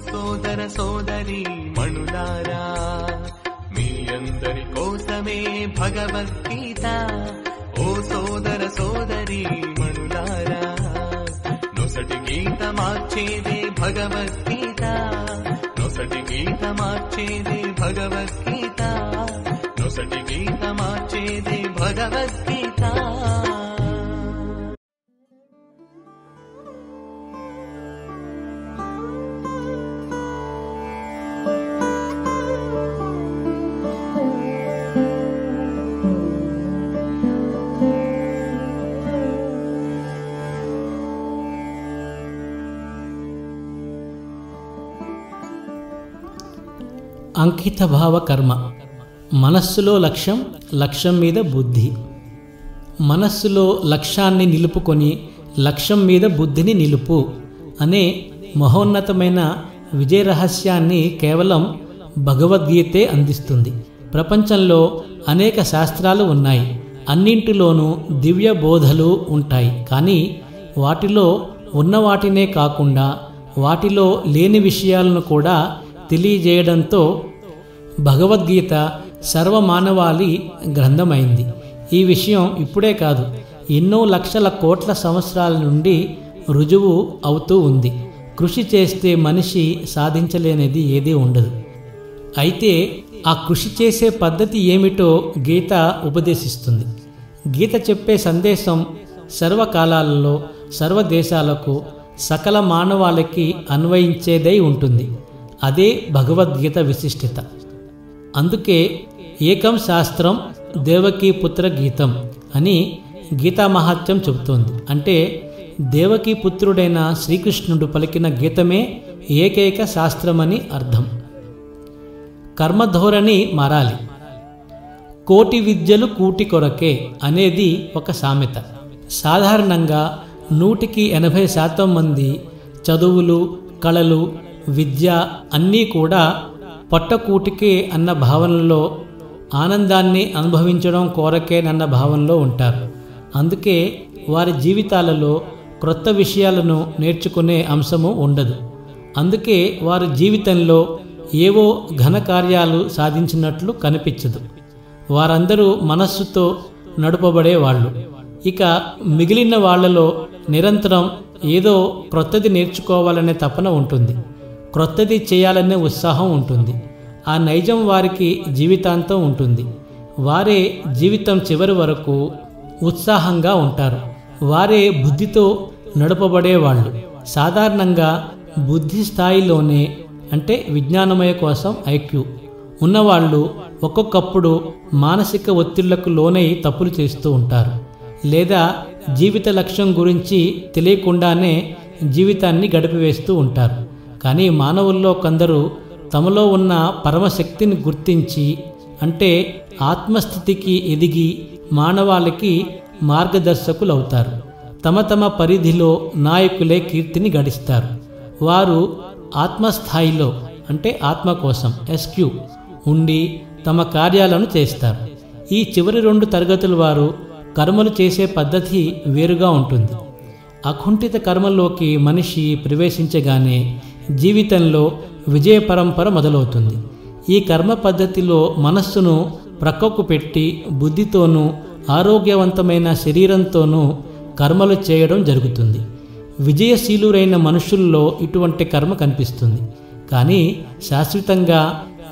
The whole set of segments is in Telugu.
సోదర సోదరీ మణులారా, మీ అందరి కోసమే భగవద్గీత. ఓ సోదర సోదరీ మణులారా, నొసటి గీత మార్చేదే భగవద్గీత, నొసటి గీత మార్చేదే భగవద్గీత, నొసటి గీత మార్చేదే భగవద్గీత. అంకిత భావ కర్మ. మనస్సులో లక్ష్యం, లక్ష్యం మీద బుద్ధి. మనస్సులో లక్ష్యాన్ని నిలుపుకొని లక్ష్యం మీద బుద్ధిని నిలుపు అనే మహోన్నతమైన విజయ రహస్యాన్ని కేవలం భగవద్గీతే అందిస్తుంది. ప్రపంచంలో అనేక శాస్త్రాలు ఉన్నాయి, అన్నింటిలోనూ దివ్య బోధలు ఉంటాయి. కానీ వాటిలో ఉన్న వాటినే కాకుండా వాటిలో లేని విషయాలను కూడా తెలియజేయడంతో భగవద్గీత సర్వమానవాళి గ్రంథమైంది. ఈ విషయం ఇప్పుడే కాదు, ఎన్నో లక్షల కోట్ల సంవత్సరాల నుండి రుజువు అవుతూ ఉంది. కృషి చేస్తే మనిషి సాధించలేనిది ఏదీ ఉండదు. అయితే ఆ కృషి చేసే పద్ధతి ఏమిటో గీత ఉపదేశిస్తుంది. గీత చెప్పే సందేశం సర్వకాలాలలో, సర్వదేశాలకు, సకల మానవాళికి అన్వయించేదై ఉంటుంది. అదే భగవద్గీత విశిష్టత. అందుకే ఏకం శాస్త్రం దేవకీ పుత్ర గీతం అని గీతా మహాత్మ్యం చెబుతోంది. అంటే దేవకీ పుత్రుడైన శ్రీకృష్ణుడు పలికిన గీతమే ఏకైక శాస్త్రమని అర్థం. కర్మధోరణి మారాలి. కోటి విద్యలు కూటి కొరకే అనేది ఒక సామెత. సాధారణంగా 180% మంది చదువులు, కళలు, విద్య అన్నీ కూడా పొట్టకూటికే అన్న భావనలో, ఆనందాన్ని అనుభవించడం కోరకేనన్న భావనలో ఉంటారు. అందుకే వారి జీవితాలలో క్రొత్త విషయాలను నేర్చుకునే అంశము ఉండదు. అందుకే వారి జీవితంలో ఏవో ఘనకార్యాలు సాధించినట్లు కనిపించదు. వారందరూ మనస్సుతో నడుపబడేవాళ్ళు. ఇక మిగిలిన వాళ్లలో నిరంతరం ఏదో క్రొత్తది నేర్చుకోవాలనే తపన ఉంటుంది, క్రొత్తది చేయాలనే ఉత్సాహం ఉంటుంది. ఆ నైజం వారికి జీవితాంతం ఉంటుంది. వారే జీవితం చివరి వరకు ఉత్సాహంగా ఉంటారు. వారే బుద్ధితో నడపబడేవాళ్ళు. సాధారణంగా బుద్ధి స్థాయిలోనే, అంటే విజ్ఞానమయ కోసం ఐక్యూ ఉన్నవాళ్ళు ఒక్కొక్కప్పుడు మానసిక ఒత్తిళ్లకు లోనై తప్పులు చేస్తూ ఉంటారు. లేదా జీవిత లక్ష్యం గురించి తెలియకుండానే జీవితాన్ని గడిపివేస్తూ ఉంటారు. కానీ మానవుల్లో కొందరు తమలో ఉన్న పరమశక్తిని గుర్తించి, అంటే ఆత్మస్థితికి ఎదిగి మానవాళికి మార్గదర్శకులవుతారు. తమ తమ పరిధిలో నాయకులే కీర్తిని గడిస్తారు. వారు ఆత్మస్థాయిలో, అంటే ఆత్మ కోసం ఎస్క్యూ ఉండి తమ కార్యాలను చేస్తారు. ఈ చివరి 2 తరగతుల వారు కర్మలు చేసే పద్ధతి వేరుగా ఉంటుంది. అకుంఠిత కర్మలోకి మనిషి ప్రవేశించగానే జీవితంలో విజయ పరంపర మొదలవుతుంది. ఈ కర్మ పద్ధతిలో మనస్సును ప్రక్కకు పెట్టి బుద్ధితోనూ ఆరోగ్యవంతమైన శరీరంతోనూ కర్మలు చేయడం జరుగుతుంది. విజయశీలురైన మనుషుల్లో ఇటువంటి కర్మ కనిపిస్తుంది. కానీ శాశ్వతంగా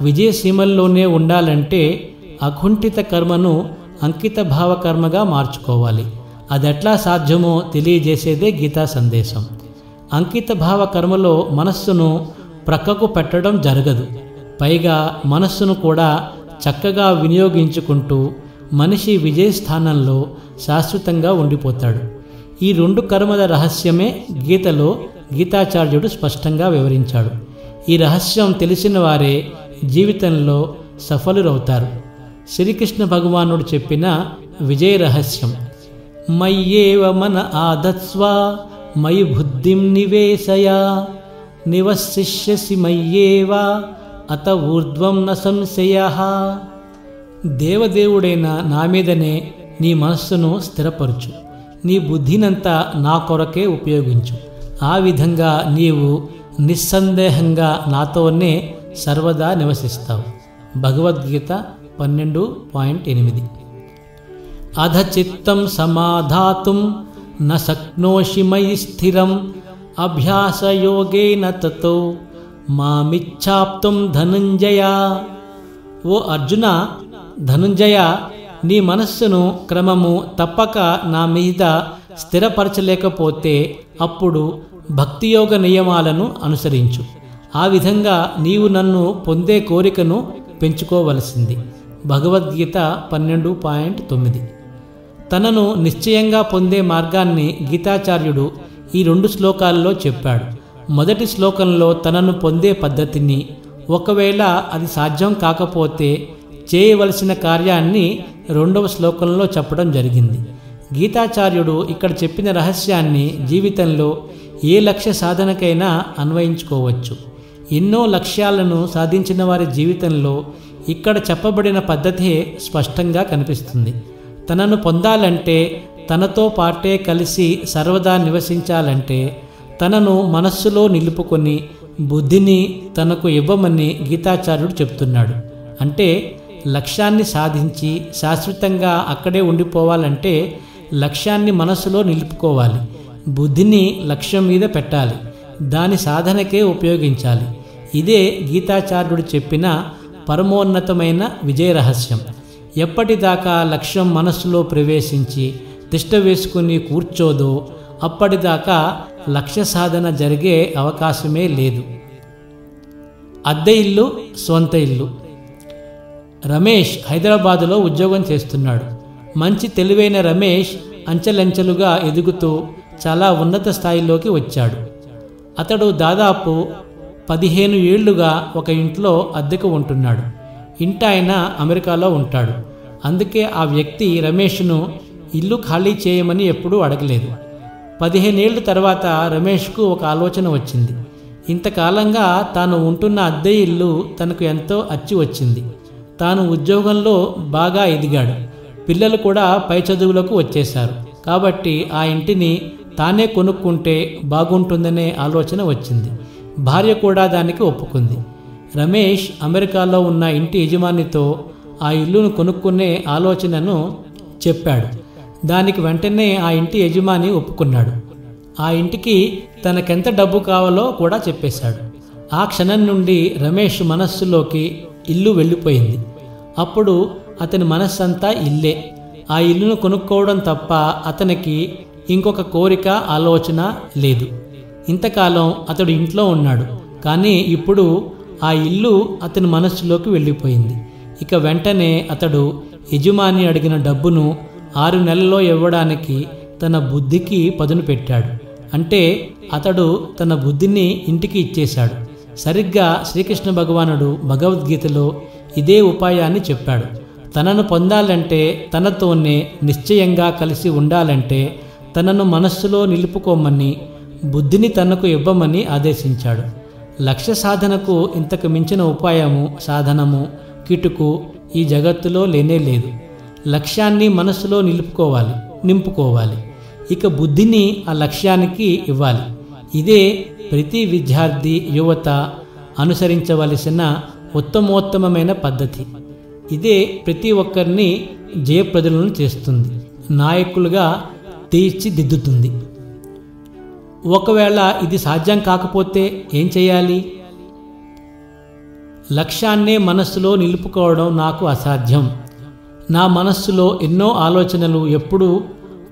విజయసీమల్లోనే ఉండాలంటే అకుంఠిత కర్మను అంకిత భావ కర్మగా మార్చుకోవాలి. అదెట్లా సాధ్యమో తెలియజేసేదే గీతా సందేశం. అంకిత భావ కర్మలో మనస్సును ప్రక్కకు పెట్టడం జరగదు. పైగా మనస్సును కూడా చక్కగా వినియోగించుకుంటూ మనిషి విజయస్థానంలో శాశ్వతంగా ఉండిపోతాడు. ఈ 2 కర్మల రహస్యమే గీతలో గీతాచార్యుడు స్పష్టంగా వివరించాడు. ఈ రహస్యం తెలిసిన వారే జీవితంలో సఫలురవుతారు. శ్రీకృష్ణ భగవానుడు చెప్పిన విజయ రహస్యం, మయ్యేవ మన ఆదత్స్వ మయి బుద్ధిం నివేశయ నివశిష్యసి మయ్యేవ అత ఊర్ధ్వం న సంశయః. దేవదేవుడైన నా మీదనే నీ మనస్సును స్థిరపరచు, నీ బుద్ధినంతా నా కొరకే ఉపయోగించు. ఆ విధంగా నీవు నిస్సందేహంగా నాతోనే సర్వదా నివసిస్తావు. భగవద్గీత 12.8. అధ చిత్తం సమాధాతుం న శక్నోషి మయి స్థిరం అభ్యాసయోగేన తతో మామిచ్ఛాప్తుం ధనుంజయ. ఓ అర్జున, ధనుంజయ, నీ మనస్సును క్రమము తప్పక నా మీద స్థిరపరచలేకపోతే అప్పుడు భక్తియోగ నియమాలను అనుసరించు. ఆ విధంగా నీవు నన్ను పొందే కోరికను పెంచుకోవలసింది. భగవద్గీత 12.9. తనను నిశ్చయంగా పొందే మార్గాన్ని గీతాచార్యుడు ఈ 2 శ్లోకాల్లో చెప్పాడు. మొదటి శ్లోకంలో తనను పొందే పద్ధతిని, ఒకవేళ అది సాధ్యం కాకపోతే చేయవలసిన కార్యాన్ని 2వ శ్లోకంలో చెప్పడం జరిగింది. గీతాచార్యుడు ఇక్కడ చెప్పిన రహస్యాన్ని జీవితంలో ఏ లక్ష్య సాధనకైనా అన్వయించుకోవచ్చు. ఎన్నో లక్ష్యాలను సాధించిన వారి జీవితంలో ఇక్కడ చెప్పబడిన పద్ధతే స్పష్టంగా కనిపిస్తుంది. తనను పొందాలంటే, తనతో పాటే కలిసి సర్వదా నివసించాలంటే తనను మనస్సులో నిలుపుకొని బుద్ధిని తనకు ఇవ్వమని గీతాచార్యుడు చెప్తున్నాడు. అంటే లక్ష్యాన్ని సాధించి శాశ్వతంగా అక్కడే ఉండిపోవాలంటే లక్ష్యాన్ని మనస్సులో నిలుపుకోవాలి, బుద్ధిని లక్ష్యం మీద పెట్టాలి, దాని సాధనకే ఉపయోగించాలి. ఇదే గీతాచార్యుడు చెప్పిన పరమోన్నతమైన విజయ రహస్యం. ఎప్పటిదాకా లక్ష్యం మనస్సులో ప్రవేశించి తిష్ట వేసుకుని కూర్చోదో అప్పటిదాకా లక్ష్య సాధన జరిగే అవకాశమే లేదు. అద్దె ఇల్లు, స్వంత ఇల్లు. రమేష్ హైదరాబాదులో ఉద్యోగం చేస్తున్నాడు. మంచి తెలివైన రమేష్ అంచెలంచెలుగా ఎదుగుతూ చాలా ఉన్నత స్థాయిలోకి వచ్చాడు. అతడు దాదాపు 15 ఏళ్లుగా ఒక ఇంట్లో అద్దెకు ఉంటున్నాడు. ఇంటాయన అమెరికాలో ఉంటాడు. అందుకే ఆ వ్యక్తి రమేష్ను ఇల్లు ఖాళీ చేయమని ఎప్పుడూ అడగలేదు. 15 ఏళ్ల తర్వాత రమేష్కు ఒక ఆలోచన వచ్చింది. ఇంతకాలంగా తాను ఉంటున్న అద్దె ఇల్లు తనకు ఎంతో అచ్చి వచ్చింది. తాను ఉద్యోగంలో బాగా ఎదిగాడు. పిల్లలు కూడా పై చదువులకు వచ్చేశారు. కాబట్టి ఆ ఇంటిని తానే కొనుక్కుంటే బాగుంటుందనే ఆలోచన వచ్చింది. భార్య కూడా దానికి ఒప్పుకుంది. రమేష్ అమెరికాలో ఉన్న ఇంటి యజమానితో ఆ ఇల్లును కొనుక్కునే ఆలోచనను చెప్పాడు. దానికి వెంటనే ఆ ఇంటి యజమాని ఒప్పుకున్నాడు. ఆ ఇంటికి తనకెంత డబ్బు కావాలో కూడా చెప్పేశాడు. ఆ క్షణం నుండి రమేష్ మనస్సులోకి ఇల్లు వెళ్ళిపోయింది. అప్పుడు అతని మనస్సంతా ఇల్లే. ఆ ఇల్లును కొనుక్కోవడం తప్ప అతనికి ఇంకొక కోరిక, ఆలోచన లేదు. ఇంతకాలం అతడు ఇంట్లో ఉన్నాడు, కానీ ఇప్పుడు ఆ ఇల్లు అతని మనస్సులోకి వెళ్ళిపోయింది. ఇక వెంటనే అతడు యజమాని అడిగిన డబ్బును 6 నెలల్లో ఇవ్వడానికి తన బుద్ధికి పదును పెట్టాడు. అంటే అతడు తన బుద్ధిని ఇంటికి ఇచ్చేశాడు. సరిగ్గా శ్రీకృష్ణ భగవానుడు భగవద్గీతలో ఇదే ఉపాయాన్ని చెప్పాడు. తనను పొందాలంటే, తనతోనే నిశ్చయంగా కలిసి ఉండాలంటే తనను మనస్సులో నిలుపుకోమని, బుద్ధిని తనకు ఇవ్వమని ఆదేశించాడు. లక్ష్య సాధనకు ఇంతకు మించిన ఉపాయము, సాధనము, కిటుకు ఈ జగత్తులో లేనే లేదు. లక్ష్యాన్ని మనస్సులో నింపుకోవాలి. ఇక బుద్ధిని ఆ లక్ష్యానికి ఇవ్వాలి. ఇదే ప్రతి విద్యార్థి, యువత అనుసరించవలసిన ఉత్తమోత్తమైన పద్ధతి. ఇదే ప్రతి ఒక్కరిని జయప్రదులను చేస్తుంది, నాయకులుగా తీర్చిదిద్దుతుంది. ఒకవేళ ఇది సాధ్యం కాకపోతే ఏం చేయాలి? లక్ష్యాన్నే మనస్సులో నిలుపుకోవడం నాకు అసాధ్యం. నా మనస్సులో ఎన్నో ఆలోచనలు ఎప్పుడూ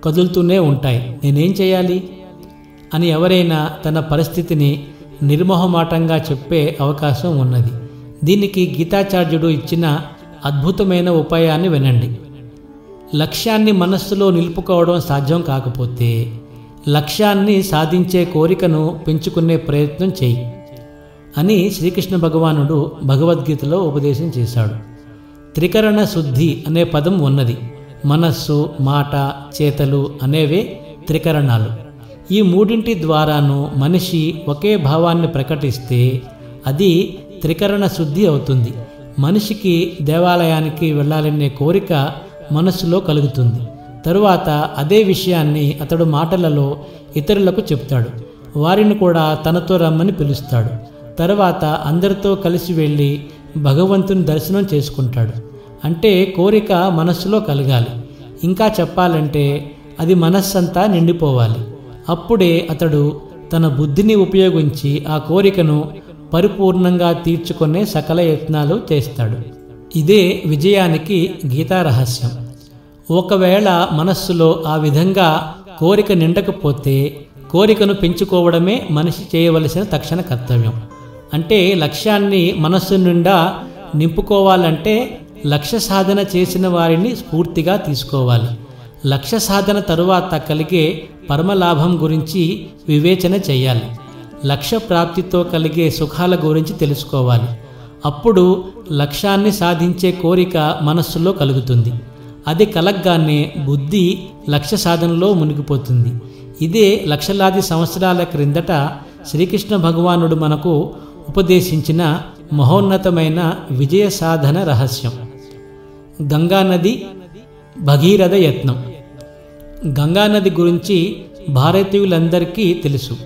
కదులుతూనే ఉంటాయి, నేనేం చేయాలి అని ఎవరైనా తన పరిస్థితిని నిర్మోహమాటంగా చెప్పే అవకాశం ఉన్నది. దీనికి గీతాచార్యుడు ఇచ్చిన అద్భుతమైన ఉపాయాన్ని వినండి. లక్ష్యాన్ని మనస్సులో నిలుపుకోవడం సాధ్యం కాకపోతే లక్ష్యాన్ని సాధించే కోరికను పెంచుకునే ప్రయత్నం చేయి అని శ్రీకృష్ణ భగవానుడు భగవద్గీతలో ఉపదేశం చేశాడు. త్రికరణ శుద్ధి అనే పదం ఉన్నది. మనస్సు, మాట, చేతలు అనేవే త్రికరణాలు. ఈ మూడింటి ద్వారాను మనిషి ఒకే భావాన్ని ప్రకటిస్తే అది త్రికరణ శుద్ధి అవుతుంది. మనిషికి దేవాలయానికి వెళ్ళాలనే కోరిక మనస్సులో కలుగుతుంది. తరువాత అదే విషయాన్ని అతడు మాటలలో ఇతరులకు చెప్తాడు. వారిని కూడా తనతో రమ్మని పిలుస్తాడు. తర్వాత అందరితో కలిసి వెళ్ళి భగవంతుని దర్శనం చేసుకుంటాడు. అంటే కోరిక మనస్సులో కలగాలి. ఇంకా చెప్పాలంటే అది మనస్సంతా నిండిపోవాలి. అప్పుడే అతడు తన బుద్ధిని ఉపయోగించి ఆ కోరికను పరిపూర్ణంగా తీర్చుకునే సకల యత్నాలు చేస్తాడు. ఇదే విజయానికి గీతా రహస్యం. ఒకవేళ మనస్సులో ఆ విధంగా కోరిక నిండకపోతే కోరికను పెంచుకోవడమే మనిషి చేయవలసిన తక్షణ కర్తవ్యం. అంటే లక్ష్యాన్ని మనస్సు నిండా నింపుకోవాలంటే లక్ష్య సాధన చేసిన వారిని స్ఫూర్తిగా తీసుకోవాలి. లక్ష్య సాధన తరువాత కలిగే పరమలాభం గురించి వివేచన చేయాలి. లక్ష్య ప్రాప్తితో కలిగే సుఖాల గురించి తెలుసుకోవాలి. అప్పుడు లక్ష్యాన్ని సాధించే కోరిక మనస్సులో కలుగుతుంది. అది కలగ్గానే బుద్ధి లక్ష్య సాధనలో మునిగిపోతుంది. ఇదే లక్షలాది సంవత్సరాల క్రిందట శ్రీకృష్ణ భగవానుడు మనకు ఉపదేశించిన మహోన్నతమైన విజయ సాధన రహస్యం. గంగానది భగీరథ యత్నం. గంగానది గురించి భారతీయులందరికీ తెలుసు.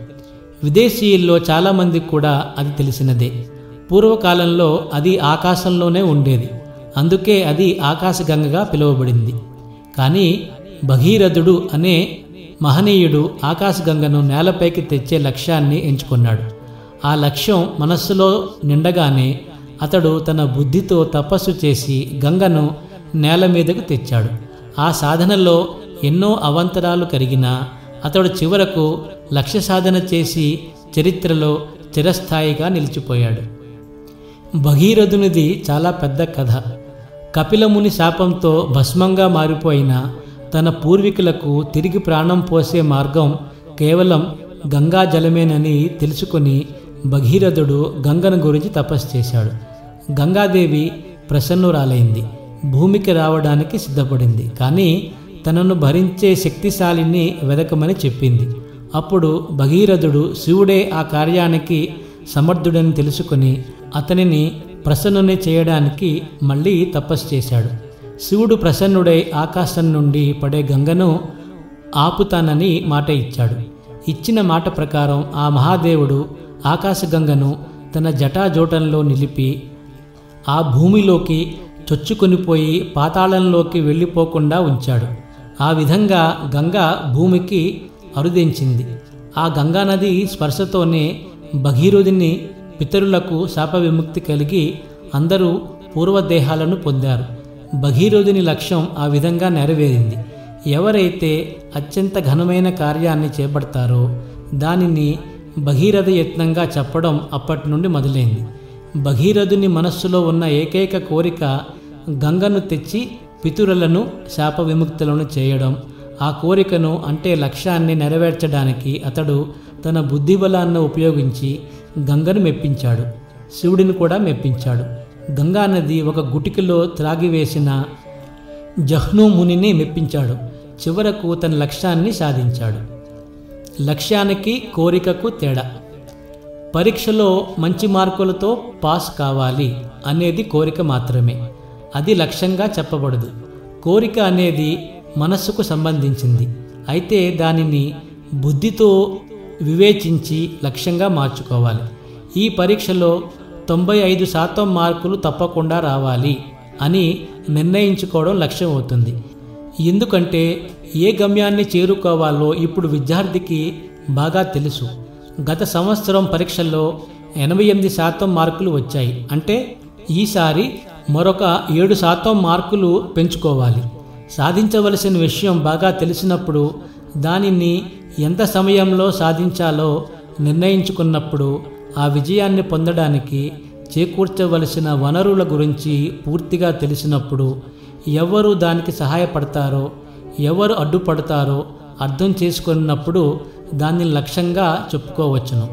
విదేశీయుల్లో చాలామందికి కూడా అది తెలిసినదే. పూర్వకాలంలో అది ఆకాశంలోనే ఉండేది. అందుకే అది ఆకాశగంగగా పిలువబడింది. కానీ భగీరథుడు అనే మహనీయుడు ఆకాశగంగను నేలపైకి తెచ్చే లక్ష్యాన్ని ఎంచుకున్నాడు. ఆ లక్ష్యం మనస్సులో నిండగానే అతడు తన బుద్ధితో తపస్సు చేసి గంగను నేల మీదకు తెచ్చాడు. ఆ సాధనలో ఎన్నో అవాంతరాలు కలిగినా అతడు చివరకు లక్ష్య సాధన చేసి చరిత్రలో చిరస్థాయిగా నిలిచిపోయాడు. భగీరథునిది చాలా పెద్ద కథ. కపిలముని శాపంతో భస్మంగా మారిపోయిన తన పూర్వీకులకు తిరిగి ప్రాణం పోసే మార్గం కేవలం గంగా జలమేనని తెలుసుకుని భగీరథుడు గంగను గురించి తపస్సు చేశాడు. గంగాదేవి ప్రసన్నురాలైంది. భూమికి రావడానికి సిద్ధపడింది. కానీ తనను భరించే శక్తిశాలిని వెదకమని చెప్పింది. అప్పుడు భగీరథుడు శివుడే ఆ కార్యానికి సమర్థుడని తెలుసుకుని అతనిని ప్రసన్నుని చేయడానికి మళ్ళీ తపస్సు చేశాడు. శివుడు ప్రసన్నుడై ఆకాశం నుండి పడే గంగను ఆపుతానని మాట ఇచ్చాడు. ఇచ్చిన మాట ప్రకారం ఆ మహాదేవుడు ఆకాశగంగను తన జటాజోటంలో నిలిపి ఆ భూమిలోకి చొచ్చుకొనిపోయి పాతాళంలోకి వెళ్ళిపోకుండా ఉంచాడు. ఆ విధంగా గంగ భూమికి అరుదించింది. ఆ గంగానది స్పర్శతోనే భగీరథుని పితరులకు శాప విముక్తి కలిగి అందరూ పూర్వదేహాలను పొందారు. భగీరథుని లక్ష్యం ఆ విధంగా నెరవేరింది. ఎవరైతే అత్యంత ఘనమైన కార్యాన్ని చేపడతారో దానిని భగీరథ యత్నంగా చెప్పడం అప్పటి నుండి మొదలైంది. భగీరథుని మనస్సులో ఉన్న ఏకైక కోరిక గంగను తెచ్చి పితరులను శాప విముక్తులను చేయడం. ఆ కోరికను అంటే లక్ష్యాన్ని నెరవేర్చడానికి అతడు తన బుద్ధిబలాన్ని ఉపయోగించి గంగను మెప్పించాడు. శివుడిని కూడా మెప్పించాడు. గంగానది ఒక గుటికలో త్రాగివేసిన జహ్ను మునిని మెప్పించాడు. చివరకు తన లక్ష్యాన్ని సాధించాడు. లక్ష్యానికి కోరికకు తేడా. పరీక్షలో మంచి మార్కులతో పాస్ కావాలి అనేది కోరిక మాత్రమే. అది లక్ష్యంగా చెప్పబడదు. కోరిక అనేది మనస్సుకు సంబంధించింది. అయితే దానిని బుద్ధితో వివేచించి లక్ష్యంగా మార్చుకోవాలి. ఈ పరీక్షలో 95% మార్కులు తప్పకుండా రావాలి అని నిర్ణయించుకోవడం లక్ష్యం అవుతుంది. ఎందుకంటే ఏ గమ్యాన్ని చేరుకోవాలో ఇప్పుడు విద్యార్థికి బాగా తెలుసు. గత సంవత్సరం పరీక్షల్లో 88% మార్కులు వచ్చాయి. అంటే ఈసారి మరొక 7% మార్కులు పెంచుకోవాలి. సాధించవలసిన విషయం బాగా తెలిసినప్పుడు దానిని ఎంత సమయంలో సాధించాలో నిర్ణయించుకున్నప్పుడు ఆ విజయాన్ని పొందడానికి చేకూర్చవలసిన వనరుల గురించి పూర్తిగా తెలిసినప్పుడు ఎవరు దానికి సహాయపడతారో ఎవరు అడ్డుపడతారో అర్థం చేసుకున్నప్పుడు దాన్ని లక్ష్యంగా చెప్పుకోవచ్చును.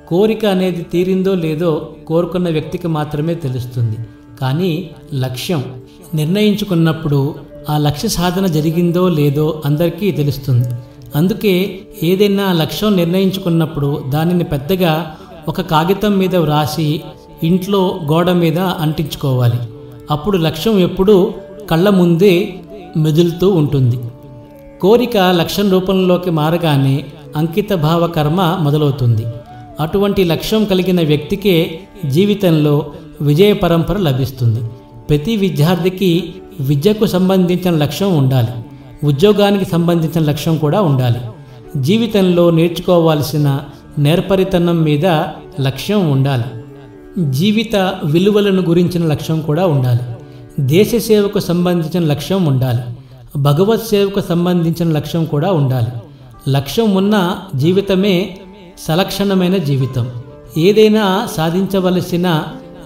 కోరిక అనేది తీరిందో లేదో కోరుకున్న వ్యక్తికి మాత్రమే తెలుస్తుంది. కానీ లక్ష్యం నిర్ణయించుకున్నప్పుడు ఆ లక్ష్య సాధన జరిగిందో లేదో అందరికీ తెలుస్తుంది. అందుకే ఏదైనా లక్ష్యం నిర్ణయించుకున్నప్పుడు దానిని పెద్దగా ఒక కాగితం మీద వ్రాసి ఇంట్లో గోడ మీద అంటించుకోవాలి. అప్పుడు లక్ష్యం ఎప్పుడూ కళ్ళ ముందే మెదులుతూ ఉంటుంది. కోరిక లక్ష్యం రూపంలోకి మారగానే అంకిత భావ కర్మ మొదలవుతుంది. అటువంటి లక్ష్యం కలిగిన వ్యక్తికే జీవితంలో విజయ పరంపర లభిస్తుంది. ప్రతి విద్యార్థికి విద్యకు సంబంధించిన లక్ష్యం ఉండాలి, ఉద్యోగానికి సంబంధించిన లక్ష్యం కూడా ఉండాలి. జీవితంలో నేర్చుకోవాల్సిన నేర్పరితనం మీద లక్ష్యం ఉండాలి. జీవిత విలువలను గురించిన లక్ష్యం కూడా ఉండాలి. దేశ సేవకు సంబంధించిన లక్ష్యం ఉండాలి. భగవత్ సేవకు సంబంధించిన లక్ష్యం కూడా ఉండాలి. లక్ష్యం ఉన్న జీవితమే సలక్షణమైన జీవితం. ఏదైనా సాధించవలసిన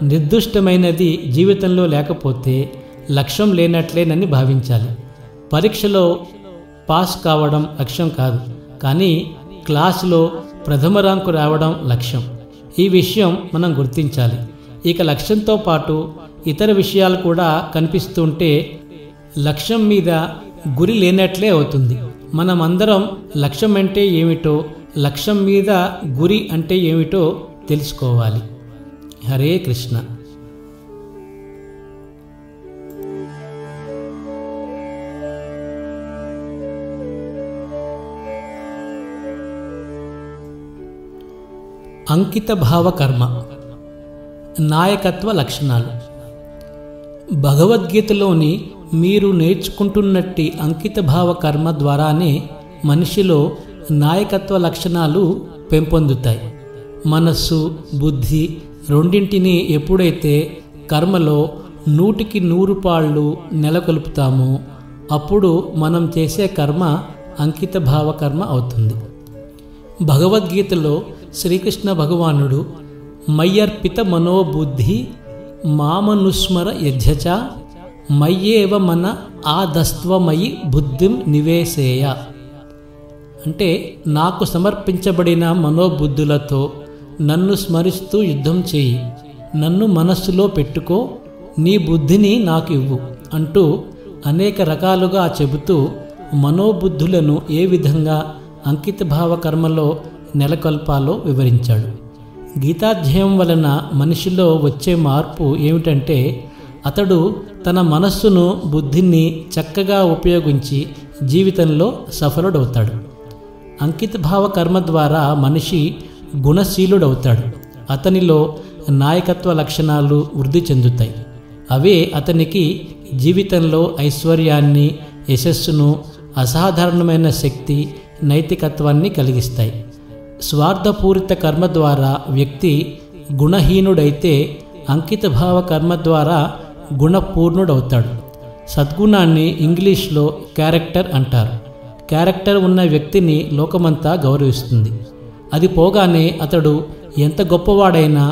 నిర్దిష్టమైనది జీవితంలో లేకపోతే లక్ష్యం లేనట్లేనని భావించాలి. పరీక్షలో పాస్ కావడం లక్ష్యం కాదు, కానీ క్లాసులో ప్రథమ ర్యాంకు రావడం లక్ష్యం. ఈ విషయం మనం గుర్తించాలి. ఇక లక్ష్యంతో పాటు ఇతర విషయాలు కూడా కనిపిస్తుంటే లక్ష్యం మీద గురి లేనట్లే అవుతుంది. మనమందరం లక్ష్యం అంటే ఏమిటో, లక్ష్యం మీద గురి అంటే ఏమిటో తెలుసుకోవాలి. హరే కృష్ణ. అంకిత భావ కర్మ, నాయకత్వ లక్షణాలు. భగవద్గీతలోని మీరు నేర్చుకుంటున్నట్టి అంకిత భావ కర్మ ద్వారానే మనిషిలో నాయకత్వ లక్షణాలు పెంపొందుతాయి. మనస్సు, బుద్ధి రెండింటినీ ఎప్పుడైతే కర్మలో 100కి 100 పాళ్ళు నెలకొల్పుతామో అప్పుడు మనం చేసే కర్మ అంకిత భావ కర్మ అవుతుంది. భగవద్గీతలో శ్రీకృష్ణ భగవానుడు మయ్యర్పిత మనోబుద్ధి మామనుస్మర యజ్ఞచ మయ్యేవ మన ఆదస్త్వమయి బుద్ధిం నివేశేయ అంటే, నాకు సమర్పించబడిన మనోబుద్ధులతో నన్ను స్మరిస్తూ యుద్ధం చేయి, నన్ను మనస్సులో పెట్టుకో, నీ బుద్ధిని నాకు ఇవ్వు అంటూ అనేక రకాలుగా చెబుతూ మనోబుద్ధులను ఏ విధంగా అంకిత భావ కర్మలో నెలకొల్పాలో వివరించాడు. గీతాధ్యాయం వలన మనిషిలో వచ్చే మార్పు ఏమిటంటే, అతడు తన మనస్సును, బుద్ధిని చక్కగా ఉపయోగించి జీవితంలో సఫలుడవుతాడు. అంకిత భావ కర్మ ద్వారా మనిషి గుణశీలుడవుతాడు. అతనిలో నాయకత్వ లక్షణాలు వృద్ధి చెందుతాయి. అవే అతనికి జీవితంలో ఐశ్వర్యాన్ని, యశస్సును, అసాధారణమైన శక్తి, నైతికత్వాన్ని కలిగిస్తాయి. స్వార్థపూరిత కర్మ ద్వారా వ్యక్తి గుణహీనుడైతే అంకిత భావ కర్మ ద్వారా గుణపూర్ణుడవుతాడు. సద్గుణాన్ని ఇంగ్లీష్లో క్యారెక్టర్ అంటారు. క్యారెక్టర్ ఉన్న వ్యక్తిని లోకమంతా గౌరవిస్తుంది. అది పోగానే అతడు ఎంత గొప్పవాడైనా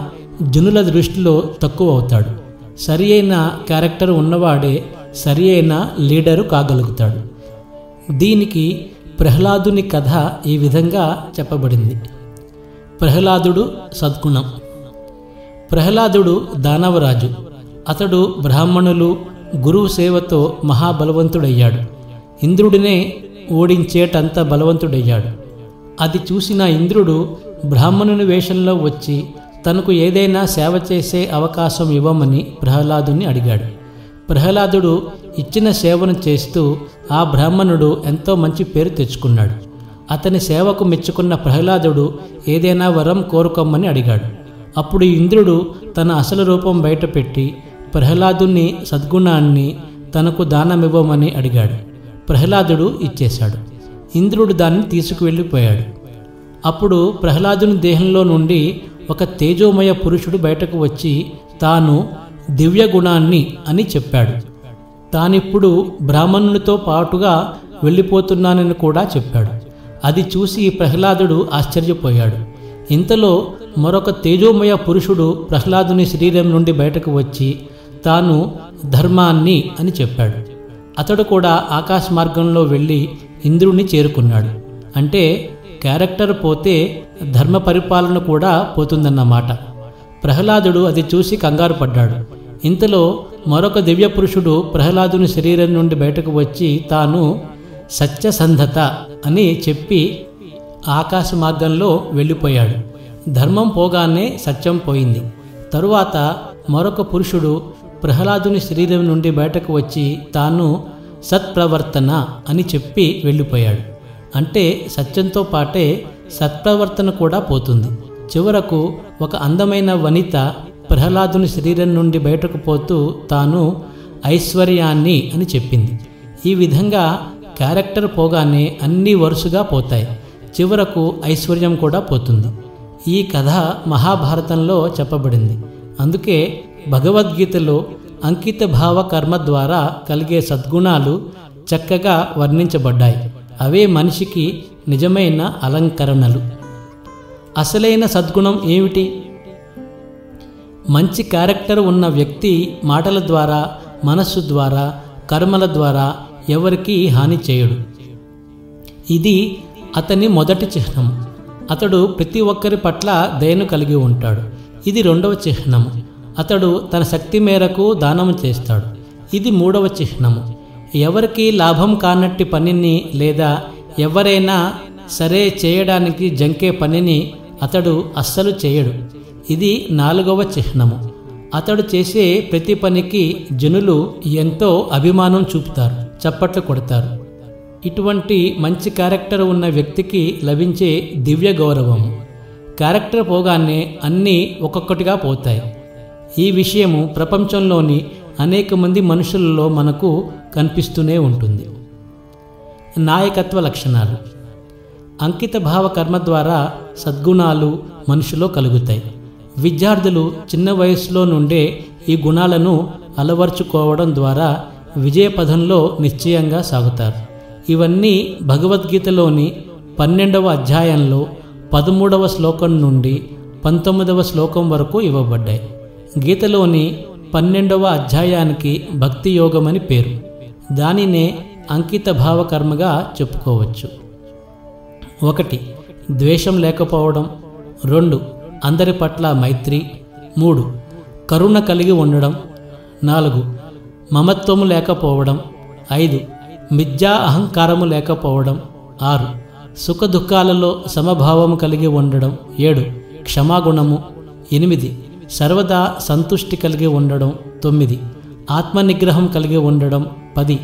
జనుల దృష్టిలో తక్కువ అవుతాడు. సరి అయిన క్యారెక్టర్ ఉన్నవాడే సరి అయిన లీడరు కాగలుగుతాడు. దీనికి ప్రహ్లాదుని కథ ఈ విధంగా చెప్పబడింది. ప్రహ్లాదుడు సద్గుణం. ప్రహ్లాదుడు దానవరాజు. అతడు బ్రాహ్మణులు, గురువు సేవతో మహాబలవంతుడయ్యాడు. ఇంద్రుడినే ఓడించేటంత బలవంతుడయ్యాడు. అది చూసిన ఇంద్రుడు బ్రాహ్మణుని వేషంలో వచ్చి తనకు ఏదైనా సేవ చేసే అవకాశం ఇవ్వమని ప్రహ్లాదుని అడిగాడు. ప్రహ్లాదుడు ఇచ్చిన సేవను చేస్తూ ఆ బ్రాహ్మణుడు ఎంతో మంచి పేరు తెచ్చుకున్నాడు. అతని సేవకు మెచ్చుకున్న ప్రహ్లాదుడు ఏదైనా వరం కోరుకోమని అడిగాడు. అప్పుడు ఇంద్రుడు తన అసలు రూపం బయటపెట్టి ప్రహ్లాదుని సద్గుణాన్ని తనకు దానమివ్వమని అడిగాడు. ప్రహ్లాదుడు ఇచ్చేశాడు. ఇంద్రుడు దాన్ని తీసుకువెళ్ళిపోయాడు. అప్పుడు ప్రహ్లాదుని దేహంలో నుండి ఒక తేజోమయ పురుషుడు బయటకు వచ్చి తాను దివ్య గుణాన్ని అని చెప్పాడు. తానిప్పుడు బ్రాహ్మణునితో పాటుగా వెళ్ళిపోతున్నానని కూడా చెప్పాడు. అది చూసి ప్రహ్లాదుడు ఆశ్చర్యపోయాడు. ఇంతలో మరొక తేజోమయ పురుషుడు ప్రహ్లాదుని శరీరం నుండి బయటకు వచ్చి తాను ధర్మాన్ని అని చెప్పాడు. అతడు కూడా ఆకాశ మార్గంలో వెళ్ళి ఇంద్రుని చేరుకున్నాడు. అంటే క్యారెక్టర్ పోతే ధర్మ పరిపాలన కూడా పోతుందన్నమాట. ప్రహ్లాదుడు అది చూసి కంగారు పడ్డాడు. ఇంతలో మరొక దివ్య పురుషుడు ప్రహ్లాదుని శరీరం నుండి బయటకు వచ్చి తాను సత్యసంధత అని చెప్పి ఆకాశ మార్గంలో వెళ్ళిపోయాడు. ధర్మం పోగానే సత్యం పోయింది. తరువాత మరొక పురుషుడు ప్రహ్లాదుని శరీరం నుండి బయటకు వచ్చి తాను సత్ప్రవర్తన అని చెప్పి వెళ్ళిపోయాడు. అంటే సత్యంతో పాటే సత్ప్రవర్తన కూడా పోతుంది. చివరకు ఒక అందమైన వనిత ప్రహ్లాదుని శరీరం నుండి బయటకు పోతూ తాను ఐశ్వర్యాన్ని అని చెప్పింది. ఈ విధంగా క్యారెక్టర్ పోగానే అన్నీ వరుసగా పోతాయి. చివరకు ఐశ్వర్యం కూడా పోతుంది. ఈ కథ మహాభారతంలో చెప్పబడింది. అందుకే భగవద్గీతలో అంకిత భావ కర్మ ద్వారా కలిగే సద్గుణాలు చక్కగా వర్ణించబడ్డాయి. అవే మనిషికి నిజమైన అలంకరణలు. అసలైన సద్గుణం ఏమిటి? మంచి క్యారెక్టర్ ఉన్న వ్యక్తి మాటల ద్వారా, మనస్సు ద్వారా, కర్మల ద్వారా ఎవరికీ హాని చేయడు. ఇది అతని మొదటి చిహ్నము. అతడు ప్రతి ఒక్కరి పట్ల దయను కలిగి ఉంటాడు. ఇది రెండవ చిహ్నము. అతడు తన శక్తి మేరకు దానం చేస్తాడు. ఇది మూడవ చిహ్నము. ఎవరికి లాభం కానట్టి పనిని లేదా ఎవరైనా సరే చేయడానికి జంకే పనిని అతడు అస్సలు చేయడు. ఇది నాలుగవ చిహ్నము. అతడు చేసే ప్రతి పనికి జనులు ఎంతో అభిమానం చూపుతారు, చప్పట్లు కొడతారు. ఇటువంటి మంచి క్యారెక్టర్ ఉన్న వ్యక్తికి లభించే దివ్య గౌరవము. క్యారెక్టర్ పోగానే అన్నీ ఒక్కొక్కటిగా పోతాయి. ఈ విషయము ప్రపంచంలోని అనేక మంది మనుషులలో మనకు కనిపిస్తూనే ఉంటుంది. నాయకత్వ లక్షణాలు. అంకిత భావ కర్మ ద్వారా సద్గుణాలు మనిషిలో కలుగుతాయి. విద్యార్థులు చిన్న వయసులో నుండే ఈ గుణాలను అలవర్చుకోవడం ద్వారా విజయపథంలో నిశ్చయంగా సాగుతారు. ఇవన్నీ భగవద్గీతలోని 12వ అధ్యాయంలో 13వ శ్లోకం నుండి 19వ శ్లోకం వరకు ఇవ్వబడ్డాయి. గీతలోని 12వ అధ్యాయానికి భక్తి యోగమని పేరు. దానినే అంకిత భావ కర్మగా చెప్పుకోవచ్చు. 1. ద్వేషం లేకపోవడం. 2. అందరి పట్ల మైత్రి. 3. కరుణ కలిగి ఉండడం. 4. మమత్వము లేకపోవడం. 5. మిథ్యా అహంకారము లేకపోవడం. 6. సుఖ దుఃఖాలలో సమభావము కలిగి ఉండడం. 7. క్షమాగుణము. 8. సర్వదా సంతుష్టి కలిగి ఉండడం. 9. ఆత్మనిగ్రహం కలిగి ఉండడం. 10.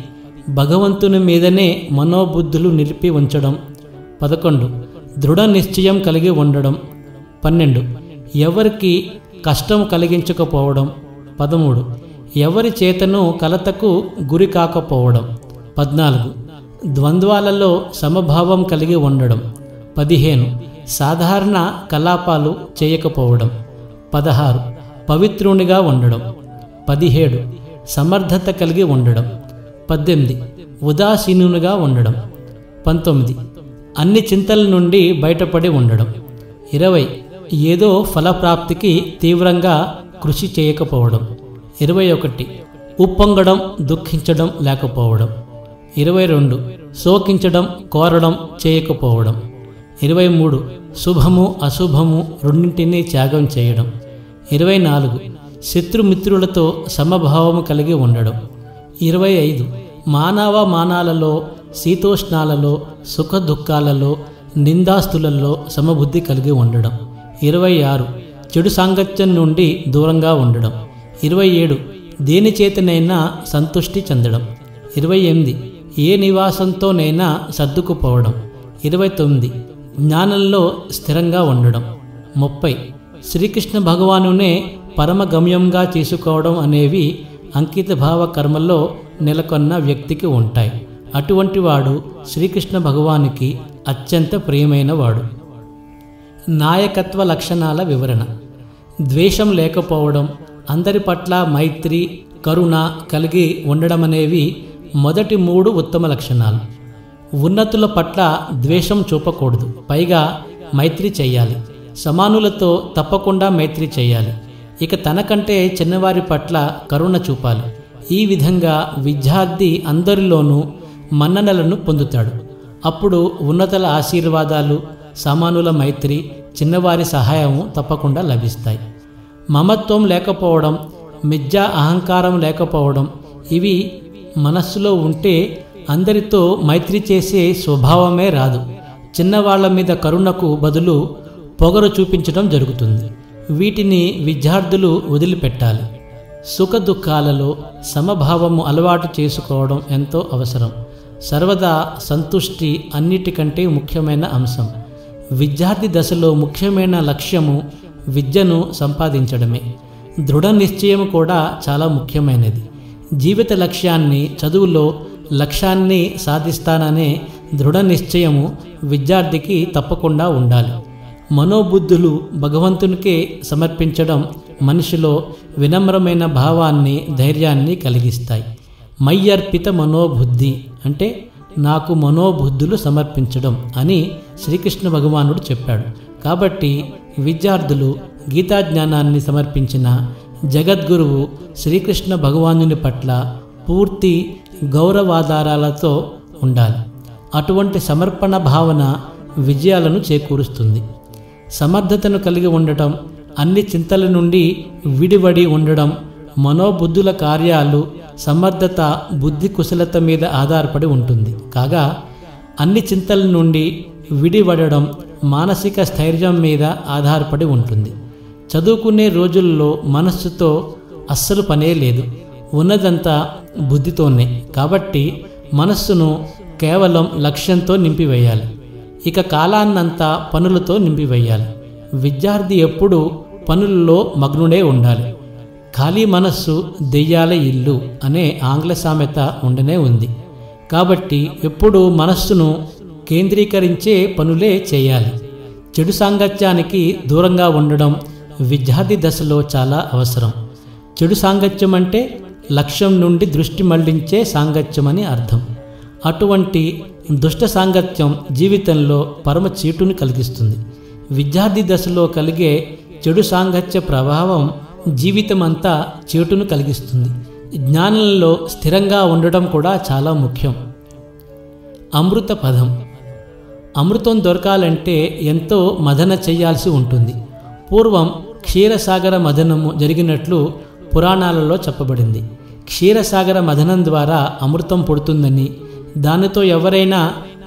భగవంతుని మీదనే మనోబుద్ధులు నిలిపి ఉంచడం. 11. దృఢ నిశ్చయం కలిగి ఉండడం. 12. ఎవరికి కష్టం కలిగించకపోవడం. 13. ఎవరి చేతను కలతకు గురి కాకపోవడం. 14. ద్వంద్వాలలో సమభావం కలిగి ఉండడం. 15. సాధారణ కలాపాలు చేయకపోవడం. 16. పవిత్రునిగా ఉండడం. 17. సమర్థత కలిగి ఉండడం. 18. ఉదాసీనునిగా ఉండడం. 19. అన్ని చింతల నుండి బయటపడి ఉండడం. 20. ఏదో ఫలప్రాప్తికి తీవ్రంగా కృషి చేయకపోవడం. 21. ఉప్పొంగడం, దుఃఖించడం లేకపోవడం. 22. శోకించడం, కోరడం చేయకపోవడం. 23. శుభము అశుభము రెండింటినీ త్యాగం చేయడం. 24. శత్రుమిత్రులతో సమభావము కలిగి ఉండడం. 25. మానవమానాలలో, శీతోష్ణాలలో, సుఖ దుఃఖాలలో, నిందాస్తులలో సమబుద్ధి కలిగి ఉండడం. 26. చెడు సాంగత్యం నుండి దూరంగా ఉండడం. 27. దేని చేతనైనా సంతుష్టి చెందడం. 28. ఏ నివాసంతోనైనా సర్దుకుపోవడం. 29. జ్ఞానంలో స్థిరంగా ఉండడం. 30. శ్రీకృష్ణ భగవానునే పరమగమ్యంగా చేసుకోవడం అనేవి అంకిత భావ కర్మల్లో నెలకొన్న వ్యక్తికి ఉంటాయి. అటువంటి వాడు శ్రీకృష్ణ భగవానికి అత్యంత ప్రియమైన వాడు. నాయకత్వ లక్షణాల వివరణ. ద్వేషం లేకపోవడం, అందరి పట్ల మైత్రి, కరుణ కలిగి ఉండడమనేవి మొదటి 3 ఉత్తమ లక్షణాలు. ఉన్నతుల పట్ల ద్వేషం చూపకూడదు, పైగా మైత్రి చెయ్యాలి. సమానులతో తప్పకుండా మైత్రి చేయాలి. ఇక తనకంటే చిన్నవారి పట్ల కరుణ చూపాలి. ఈ విధంగా విద్యార్థి అందరిలోనూ మన్ననలను పొందుతాడు. అప్పుడు ఉన్నతుల ఆశీర్వాదాలు, సమానుల మైత్రి, చిన్నవారి సహాయము తప్పకుండా లభిస్తాయి. మమత్వం లేకపోవడం, మిథ్యా అహంకారం లేకపోవడం ఇవి మనస్సులో ఉంటే అందరితో మైత్రి చేసే స్వభావమే రాదు. చిన్నవాళ్ల మీద కరుణకు బదులు పొగరు చూపించడం జరుగుతుంది. వీటిని విద్యార్థులు వదిలిపెట్టాలి. సుఖ దుఃఖాలలో సమభావము అలవాటు చేసుకోవడం ఎంతో అవసరం. సర్వదా సంతుష్టి అన్నిటికంటే ముఖ్యమైన అంశం. విద్యార్థి దశలో ముఖ్యమైన లక్ష్యము విద్యను సంపాదించడమే. దృఢ నిశ్చయం కూడా చాలా ముఖ్యమైనది. జీవిత లక్ష్యాన్ని, చదువులో లక్ష్యాన్ని సాధిస్తాననే దృఢ నిశ్చయము విద్యార్థికి తప్పకుండా ఉండాలి. మనోబుద్ధులు భగవంతునికే సమర్పించడం మనిషిలో వినమ్రమైన భావాన్ని, ధైర్యాన్ని కలిగిస్తాయి. మయ్యర్పిత మనోబుద్ధి అంటే నాకు మనోబుద్ధులు సమర్పించడం అని శ్రీకృష్ణ భగవానుడు చెప్పాడు. కాబట్టి విద్యార్థులు గీతాజ్ఞానాన్ని సమర్పించిన జగద్గురువు శ్రీకృష్ణ భగవానుని పట్ల పూర్తి గౌరవాధారాలతో ఉండాలి. అటువంటి సమర్పణ భావన విజయాలను చేకూరుస్తుంది. సమర్థతను కలిగి ఉండటం, అన్ని చింతల నుండి విడివడి ఉండడం, మనోబుద్ధుల కార్యాలు సమర్థత, బుద్ధి కుశలత మీద ఆధారపడి ఉంటుంది. కాగా అన్ని చింతల నుండి విడివడడం మానసిక స్థైర్యం మీద ఆధారపడి ఉంటుంది. చదువుకునే రోజుల్లో మనస్సుతో అస్సలు పనే లేదు, ఉన్నదంతా బుద్ధితోనే. కాబట్టి మనస్సును కేవలం లక్ష్యంతో నింపివేయాలి. ఇక కాలాన్నంతా పనులతో నింపివేయాలి. విద్యార్థి ఎప్పుడూ పనుల్లో మగ్నుడే ఉండాలి. ఖాళీ మనస్సు దెయ్యాల ఇల్లు అనే ఆంగ్ల సామెత ఉండనే ఉంది. కాబట్టి ఎప్పుడూ మనస్సును కేంద్రీకరించే పనులే చేయాలి. చెడు సాంగత్యానికి దూరంగా ఉండడం విద్యార్థి దశలో చాలా అవసరం. చెడు సాంగత్యం అంటే లక్ష్యం నుండి దృష్టి మళ్లించే సాంగత్యం అని అర్థం. అటువంటి దుష్ట సాంగత్యం జీవితంలో పరమ చీటును కలిగిస్తుంది. విద్యార్థి దశలో కలిగే చెడు సాంగత్య ప్రభావం జీవితమంతా చీటును కలిగిస్తుంది. జ్ఞానంలో స్థిరంగా ఉండడం కూడా చాలా ముఖ్యం. అమృత పదం. అమృతం దొరకాలంటే ఎంతో మదన చేయాల్సి ఉంటుంది. పూర్వం క్షీరసాగర మదనము జరిగినట్లు పురాణాలలో చెప్పబడింది. క్షీరసాగర మదనం ద్వారా అమృతం పుడుతుందని, దానితో ఎవరైనా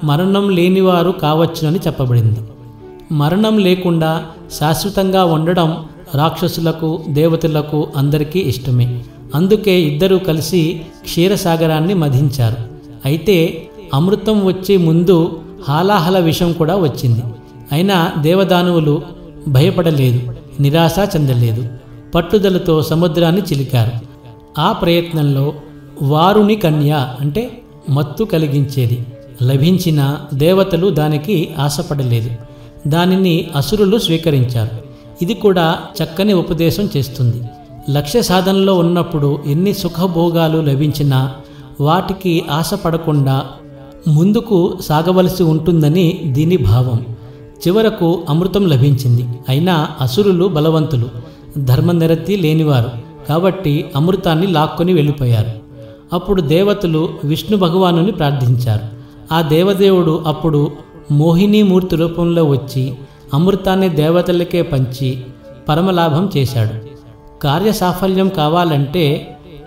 మరణం లేనివారు కావచ్చునని చెప్పబడింది. మరణం లేకుండా శాశ్వతంగా ఉండడం రాక్షసులకు, దేవతలకు అందరికీ ఇష్టమే. అందుకే ఇద్దరూ కలిసి క్షీరసాగరాన్ని మధించారు. అయితే అమృతం వచ్చే ముందు హాలాహల విషం కూడా వచ్చింది. అయినా దేవదానవులు భయపడలేదు, నిరాశ చెందలేదు. పట్టుదలతో సముద్రాన్ని చిలికారు. ఆ ప్రయత్నంలో వారుని కన్య అంటే మత్తు కలిగించేది లభించిన దేవతలు దానికి ఆశపడలేదు. దానిని అసురులు స్వీకరించారు. ఇది కూడా చక్కని ఉపదేశం చేస్తుంది. లక్ష్య సాధనలో ఉన్నప్పుడు ఎన్ని సుఖభోగాలు లభించినా వాటికి ఆశపడకుండా ముందుకు సాగవలసి ఉంటుందని దీని భావం. చివరకు అమృతం లభించింది. అయినా అసురులు బలవంతులు, ధర్మనిరతి లేనివారు. కాబట్టి అమృతాన్ని లాక్కొని వెళ్ళిపోయారు. అప్పుడు దేవతలు విష్ణు భగవానుని ప్రార్థించారు. ఆ దేవదేవుడు అప్పుడు మోహినీమూర్తి రూపంలో వచ్చి అమృతాన్ని దేవతలకే పంచి పరమలాభం చేశాడు. కార్యసాఫల్యం కావాలంటే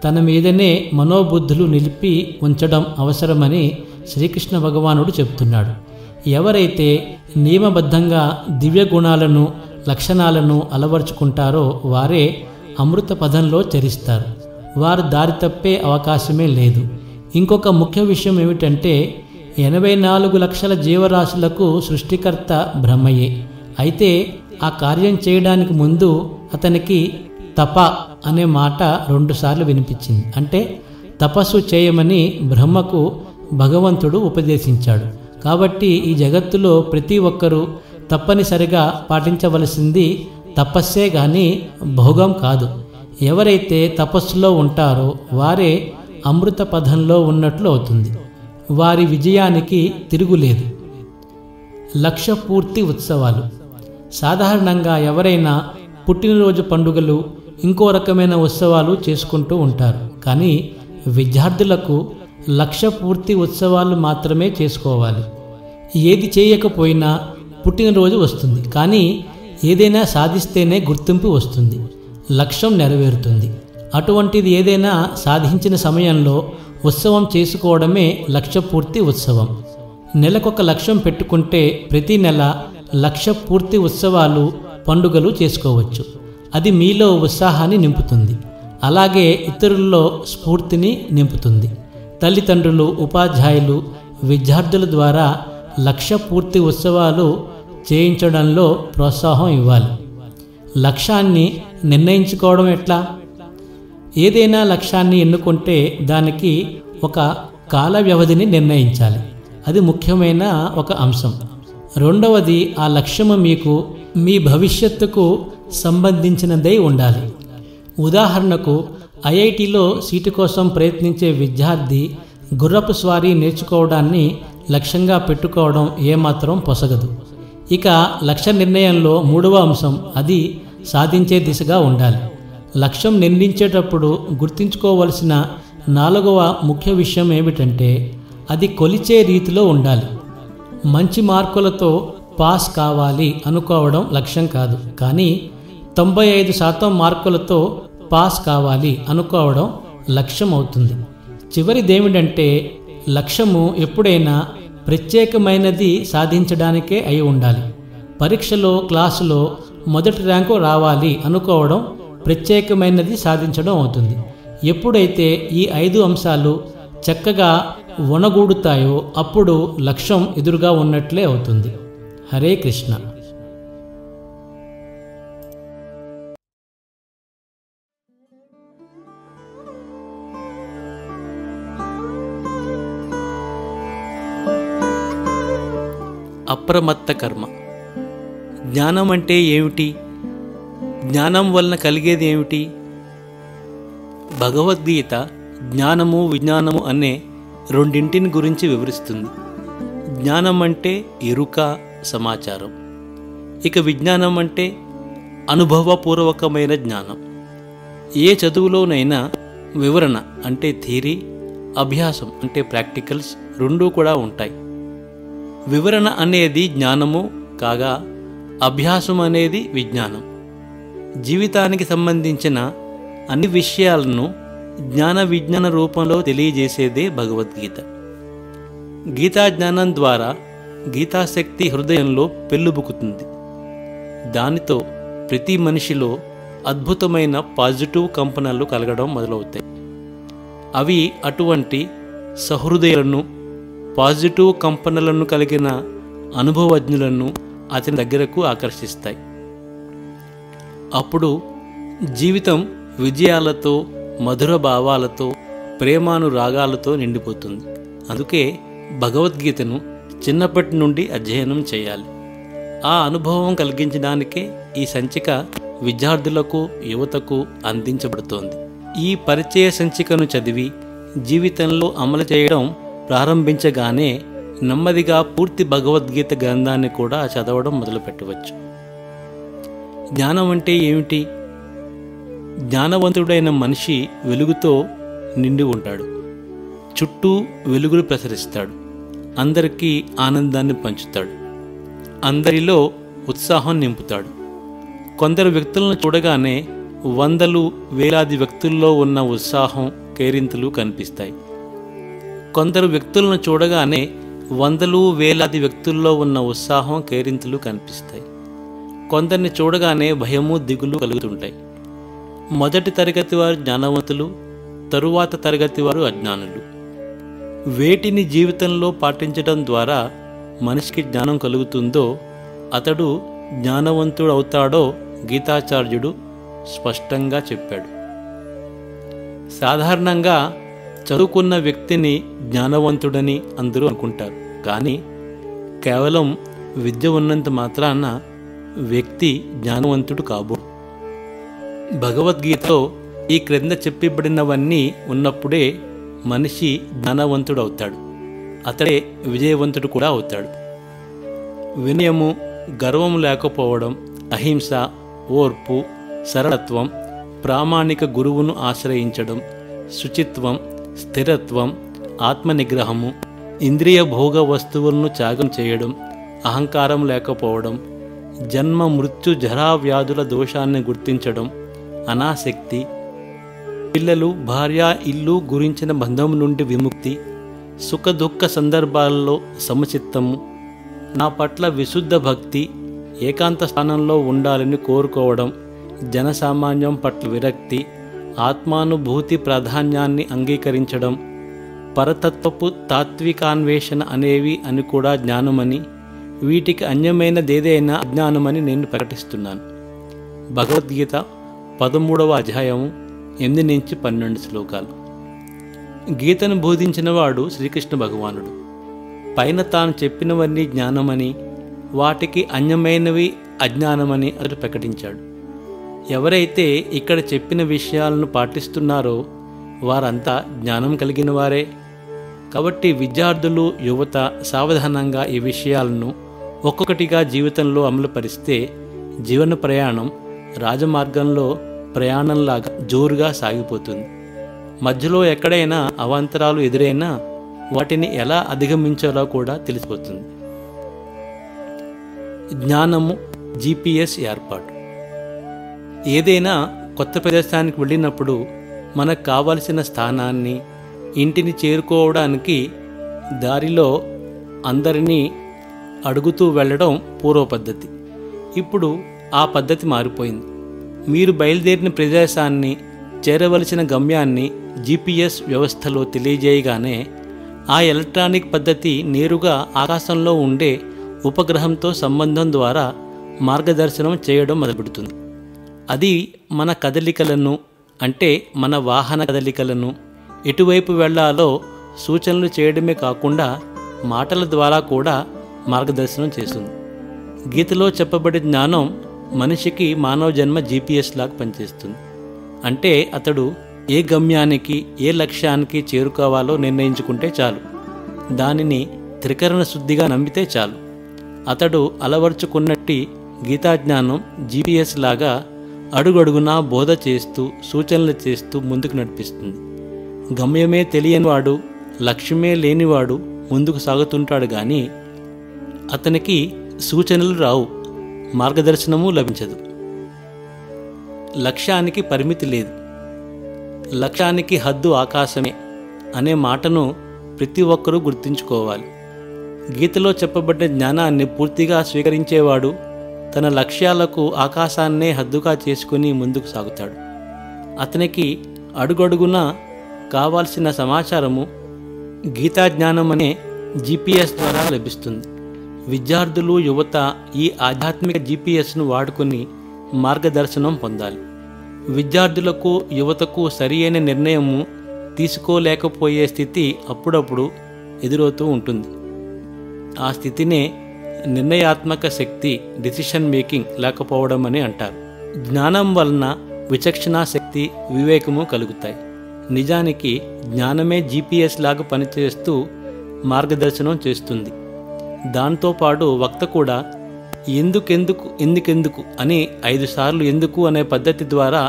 తన మీదనే మనోబుద్ధులు నిలిపి ఉంచడం అవసరమని శ్రీకృష్ణ భగవానుడు చెప్తున్నాడు. ఎవరైతే నియమబద్ధంగా దివ్య గుణాలను, లక్షణాలను అలవర్చుకుంటారో వారే అమృత పదంలో చరిస్తారు. వారు దారి తప్పే అవకాశమే లేదు. ఇంకొక ముఖ్య విషయం ఏమిటంటే 84 లక్షల జీవరాశులకు సృష్టికర్త బ్రహ్మయే. అయితే ఆ కార్యం చేయడానికి ముందు అతనికి తప అనే మాట 2 సార్లు వినిపించింది. అంటే తపస్సు చేయమని బ్రహ్మకు భగవంతుడు ఉపదేశించాడు. కాబట్టి ఈ జగత్తులో ప్రతి ఒక్కరూ తప్పనిసరిగా పాటించవలసింది తపస్సే గాని భోగం కాదు. ఎవరైతే తపస్సులో ఉంటారో వారే అమృత పదంలో ఉన్నట్లు అవుతుంది. వారి విజయానికి తిరుగులేదు. లక్ష్య పూర్తి ఉత్సవాలు. సాధారణంగా ఎవరైనా పుట్టినరోజు పండుగలు, ఇంకో రకమైన ఉత్సవాలు చేసుకుంటూ ఉంటారు. కానీ విద్యార్థులకు లక్ష్య పూర్తి ఉత్సవాలు మాత్రమే చేసుకోవాలి. ఏది చేయకపోయినా పుట్టినరోజు వస్తుంది, కానీ ఏదైనా సాధిస్తేనే గుర్తింపు వస్తుంది, లక్ష్యం నెరవేరుతుంది. అటువంటిది ఏదైనా సాధించిన సమయంలో ఉత్సవం చేసుకోవడమే లక్ష్యపూర్తి ఉత్సవం. నెలకొక లక్ష్యం పెట్టుకుంటే ప్రతి నెల లక్ష్యపూర్తి ఉత్సవాలు, పండుగలు చేసుకోవచ్చు. అది మీలో ఉత్సాహాన్ని నింపుతుంది, అలాగే ఇతరుల్లో స్ఫూర్తిని నింపుతుంది. తల్లిదండ్రులు, ఉపాధ్యాయులు, విద్యార్థుల ద్వారా లక్ష్యపూర్తి ఉత్సవాలు చేయించడంలో ప్రోత్సాహం ఇవ్వాలి. లక్ష్యాన్ని నిర్ణయించుకోవడం ఎట్లా? ఏదైనా లక్ష్యాన్ని ఎన్నుకుంటే దానికి ఒక కాల వ్యవధిని నిర్ణయించాలి. అది ముఖ్యమైన ఒక అంశం. రెండవది, ఆ లక్ష్యము మీకు మీ భవిష్యత్తుకు సంబంధించినదై ఉండాలి. ఉదాహరణకు, ఐఐటిలో సీటు కోసం ప్రయత్నించే విద్యార్థి గుర్రపు స్వారీ నేర్చుకోవడాన్ని లక్ష్యంగా పెట్టుకోవడం ఏమాత్రం పొసగదు. ఇక లక్ష్య నిర్ణయంలో మూడవ అంశం, అది సాధించే దిశగా ఉండాలి. లక్ష్యం నిర్ణయించేటప్పుడు గుర్తుంచుకోవలసిన నాలుగవ ముఖ్య విషయం ఏమిటంటే, అది కొలిచే రీతిలో ఉండాలి. మంచి మార్కులతో పాస్ కావాలి అనుకోవడం లక్ష్యం కాదు, కానీ 95% మార్కులతో పాస్ కావాలి అనుకోవడం లక్ష్యం అవుతుంది. చివరిదేమిటంటే, లక్ష్యము ఎప్పుడైనా ప్రత్యేకమైనది సాధించడానికే అయి ఉండాలి. పరీక్షలో, క్లాసులో మొదటి ర్యాంకు రావాలి అనుకోవడం ప్రత్యేకమైనది సాధించడం అవుతుంది. ఎప్పుడైతే ఈ 5 అంశాలు చక్కగా వనగూడుతాయో అప్పుడు లక్ష్యం ఎదురుగా ఉన్నట్లే అవుతుంది. హరే కృష్ణ. అప్రమత్త కర్మ. జ్ఞానం అంటే ఏమిటి? జ్ఞానం వలన కలిగేది ఏమిటి? భగవద్గీత జ్ఞానము, విజ్ఞానము అనే రెండింటిని గురించి వివరిస్తుంది. జ్ఞానం అంటే ఎరుక, సమాచారం. ఇక విజ్ఞానం అంటే అనుభవపూర్వకమైన జ్ఞానం. ఏ చదువులోనైనా వివరణ అంటే థియరీ, అభ్యాసం అంటే ప్రాక్టికల్స్ రెండూ కూడా ఉంటాయి. వివరణ అనేది జ్ఞానము కాగా అభ్యాసం అనేది విజ్ఞానం. జీవితానికి సంబంధించిన అన్ని విషయాలను జ్ఞాన విజ్ఞాన రూపంలో తెలియజేసేదే భగవద్గీత. గీతా జ్ఞానం ద్వారా గీతాశక్తి హృదయంలో పెళ్ళుబుకుతుంది. దానితో ప్రతి మనిషిలో అద్భుతమైన పాజిటివ్ కంపనలు కలగడం మొదలవుతాయి. అవి అటువంటి సహృదయులను, పాజిటివ్ కంపనలను కలిగిన అనుభవజ్ఞులను అతని దగ్గరకు ఆకర్షిస్తాయి. అప్పుడు జీవితం విజయాలతో, మధుర భావాలతో, ప్రేమానురాగాలతో నిండిపోతుంది. అందుకే భగవద్గీతను చిన్నప్పటి నుండి అధ్యయనం చేయాలి. ఆ అనుభవం కలిగించడానికే ఈ సంచిక విద్యార్థులకు, యువతకు అందించబడుతోంది. ఈ పరిచయ సంచికను చదివి జీవితంలో అమలు చేయడం ప్రారంభించగానే నెమ్మదిగా పూర్తి భగవద్గీత గ్రంథాన్ని కూడా చదవడం మొదలుపెట్టవచ్చు. జ్ఞానం అంటే ఏమిటి? జ్ఞానవంతుడైన మనిషి వెలుగుతో నిండి ఉంటాడు. చుట్టూ వెలుగులు ప్రసరిస్తాడు. అందరికీ ఆనందాన్ని పంచుతాడు. అందరిలో ఉత్సాహం నింపుతాడు. కొందరు వ్యక్తులను చూడగానే వందలు, వేలాది వ్యక్తుల్లో ఉన్న ఉత్సాహం, కేరింతలు కనిపిస్తాయి. కొందరు వ్యక్తులను చూడగానే వందలు, వేలాది వ్యక్తుల్లో ఉన్న ఉత్సాహం, కేరింతలు కనిపిస్తాయి. కొందరిని చూడగానే భయము, దిగులు కలుగుతుంటాయి. మొదటి తరగతి వారు జ్ఞానవంతులు, తరువాత తరగతి వారు అజ్ఞానులు. వేటిని జీవితంలో పాటించడం ద్వారా మనిషికి జ్ఞానం కలుగుతుందో అతడు జ్ఞానవంతుడు అవుతాడో గీతాచార్యుడు స్పష్టంగా చెప్పాడు. సాధారణంగా చదువుకున్న వ్యక్తిని జ్ఞానవంతుడని అందరూ అనుకుంటారు. కానీ కేవలం విద్య ఉన్నంత మాత్రాన వ్యక్తి జ్ఞానవంతుడు కాబోడు. భగవద్గీతలో ఈ క్రింద చెప్పబడినవన్నీ ఉన్నప్పుడే మనిషి జ్ఞానవంతుడు అవుతాడు. అతడే విజయవంతుడు కూడా అవుతాడు. వినయము, గర్వం లేకపోవడం, అహింస, ఓర్పు, సరళత్వం, ప్రామాణిక గురువును ఆశ్రయించడం, శుచిత్వం, స్థిరత్వం, ఆత్మనిగ్రహము, ఇంద్రియ భోగ వస్తువులను త్యాగం చేయడం, అహంకారం లేకపోవడం, జన్మ మృత్యు జరా వ్యాధుల దోషాన్ని గుర్తించడం, అనాసక్తి, పిల్లలు, భార్య, ఇల్లు గురించిన బంధం నుండి విముక్తి, సుఖదుఖ సందర్భాల్లో సమచిత్తము, నా పట్ల విశుద్ధ భక్తి, ఏకాంత స్థానంలో ఉండాలని కోరుకోవడం, జనసామాన్యం పట్ల విరక్తి, ఆత్మానుభూతి ప్రాధాన్యాన్ని అంగీకరించడం, పరతత్వపు తాత్వికాన్వేషణ అనేవి అని కూడా జ్ఞానమని, వీటికి అన్యమైనదేదైనా అజ్ఞానమని నేను ప్రకటిస్తున్నాను. భగవద్గీత 13వ అధ్యాయం 8-12 శ్లోకాలు. గీతను బోధించినవాడు శ్రీకృష్ణ భగవానుడు. పైన తాను చెప్పినవన్నీ జ్ఞానమని, వాటికి అన్యమైనవి అజ్ఞానమని అతడు ప్రకటించాడు. ఎవరైతే ఇక్కడ చెప్పిన విషయాలను పాటిస్తున్నారో వారంతా జ్ఞానం కలిగిన వారే. కాబట్టి విద్యార్థులు, యువత సావధానంగా ఈ విషయాలను ఒక్కొక్కటిగా జీవితంలో అమలుపరిస్తే జీవన ప్రయాణం రాజమార్గంలో ప్రయాణంలాగా జోరుగా సాగిపోతుంది. మధ్యలో ఎక్కడైనా అవాంతరాలు ఎదురైనా వాటిని ఎలా అధిగమించాలో కూడా తెలిసిపోతుంది. జ్ఞానము GPS ఏర్పాటు. ఏదైనా కొత్త ప్రదేశానికి వెళ్ళినప్పుడు మనకు కావలసిన స్థానాన్ని, ఇంటిని చేరుకోవడానికి దారిలో అందరినీ అడుగుతూ వెళ్ళడం పూర్వ పద్ధతి. ఇప్పుడు ఆ పద్ధతి మారిపోయింది. మీరు బయలుదేరిన ప్రదేశాన్ని, చేరవలసిన గమ్యాన్ని GPS వ్యవస్థలో తెలియజేయగానే ఆ ఎలక్ట్రానిక్ పద్ధతి నేరుగా ఆకాశంలో ఉండే ఉపగ్రహంతో సంబంధం ద్వారా మార్గదర్శనం చేయడం మొదలుపెడుతుంది. అది మన కదలికలను, అంటే మన వాహన కదలికలను, ఎటువైపు వెళ్లాలో సూచనలు చేయడమే కాకుండా మాటల ద్వారా కూడా మార్గదర్శనం చేస్తుంది. గీతలో చెప్పబడే జ్ఞానం మనిషికి మానవ జన్మ GPS లాగా పనిచేస్తుంది. అంటే అతడు ఏ గమ్యానికి, ఏ లక్ష్యానికి చేరుకోవాలో నిర్ణయించుకుంటే చాలు, దానిని త్రికరణ శుద్ధిగా నమ్మితే చాలు. అతడు అలవర్చుకున్నట్టి గీతాజ్ఞానం GPS లాగా అడుగడుగునా బోధ చేస్తూ, సూచనలు చేస్తూ ముందుకు నడిపిస్తుంది. గమ్యమే తెలియనివాడు, లక్ష్యమే లేనివాడు ముందుకు సాగుతుంటాడు కానీ అతనికి సూచనలు రావు, మార్గదర్శనము లభించదు. లక్ష్యానికి పరిమితి లేదు, లక్ష్యానికి హద్దు ఆకాశమే అనే మాటను ప్రతి ఒక్కరూ గుర్తుంచుకోవాలి. గీతలో చెప్పబడ్డ జ్ఞానాన్ని పూర్తిగా స్వీకరించేవాడు తన లక్ష్యాలకు ఆకాశాన్నే హద్దుగా చేసుకుని ముందుకు సాగుతాడు. అతనికి అడుగడుగునా కావాల్సిన సమాచారము గీతాజ్ఞానం అనే GPS ద్వారా లభిస్తుంది. విద్యార్థులు, యువత ఈ ఆధ్యాత్మిక GPSను వాడుకొని మార్గదర్శనం పొందాలి. విద్యార్థులకు, యువతకు సరి అయిన నిర్ణయము తీసుకోలేకపోయే స్థితి అప్పుడప్పుడు ఎదురవుతూ ఉంటుంది. ఆ స్థితినే నిర్ణయాత్మక శక్తి, డిసిషన్ మేకింగ్ లేకపోవడం అని అంటారు. జ్ఞానం వలన విచక్షణా శక్తి, వివేకము కలుగుతాయి. నిజానికి జ్ఞానమే GPS లాగా పనిచేస్తూ మార్గదర్శనం చేస్తుంది. దాంతోపాటు వక్త కూడా ఎందుకెందుకు అని 5 సార్లు ఎందుకు అనే పద్ధతి ద్వారా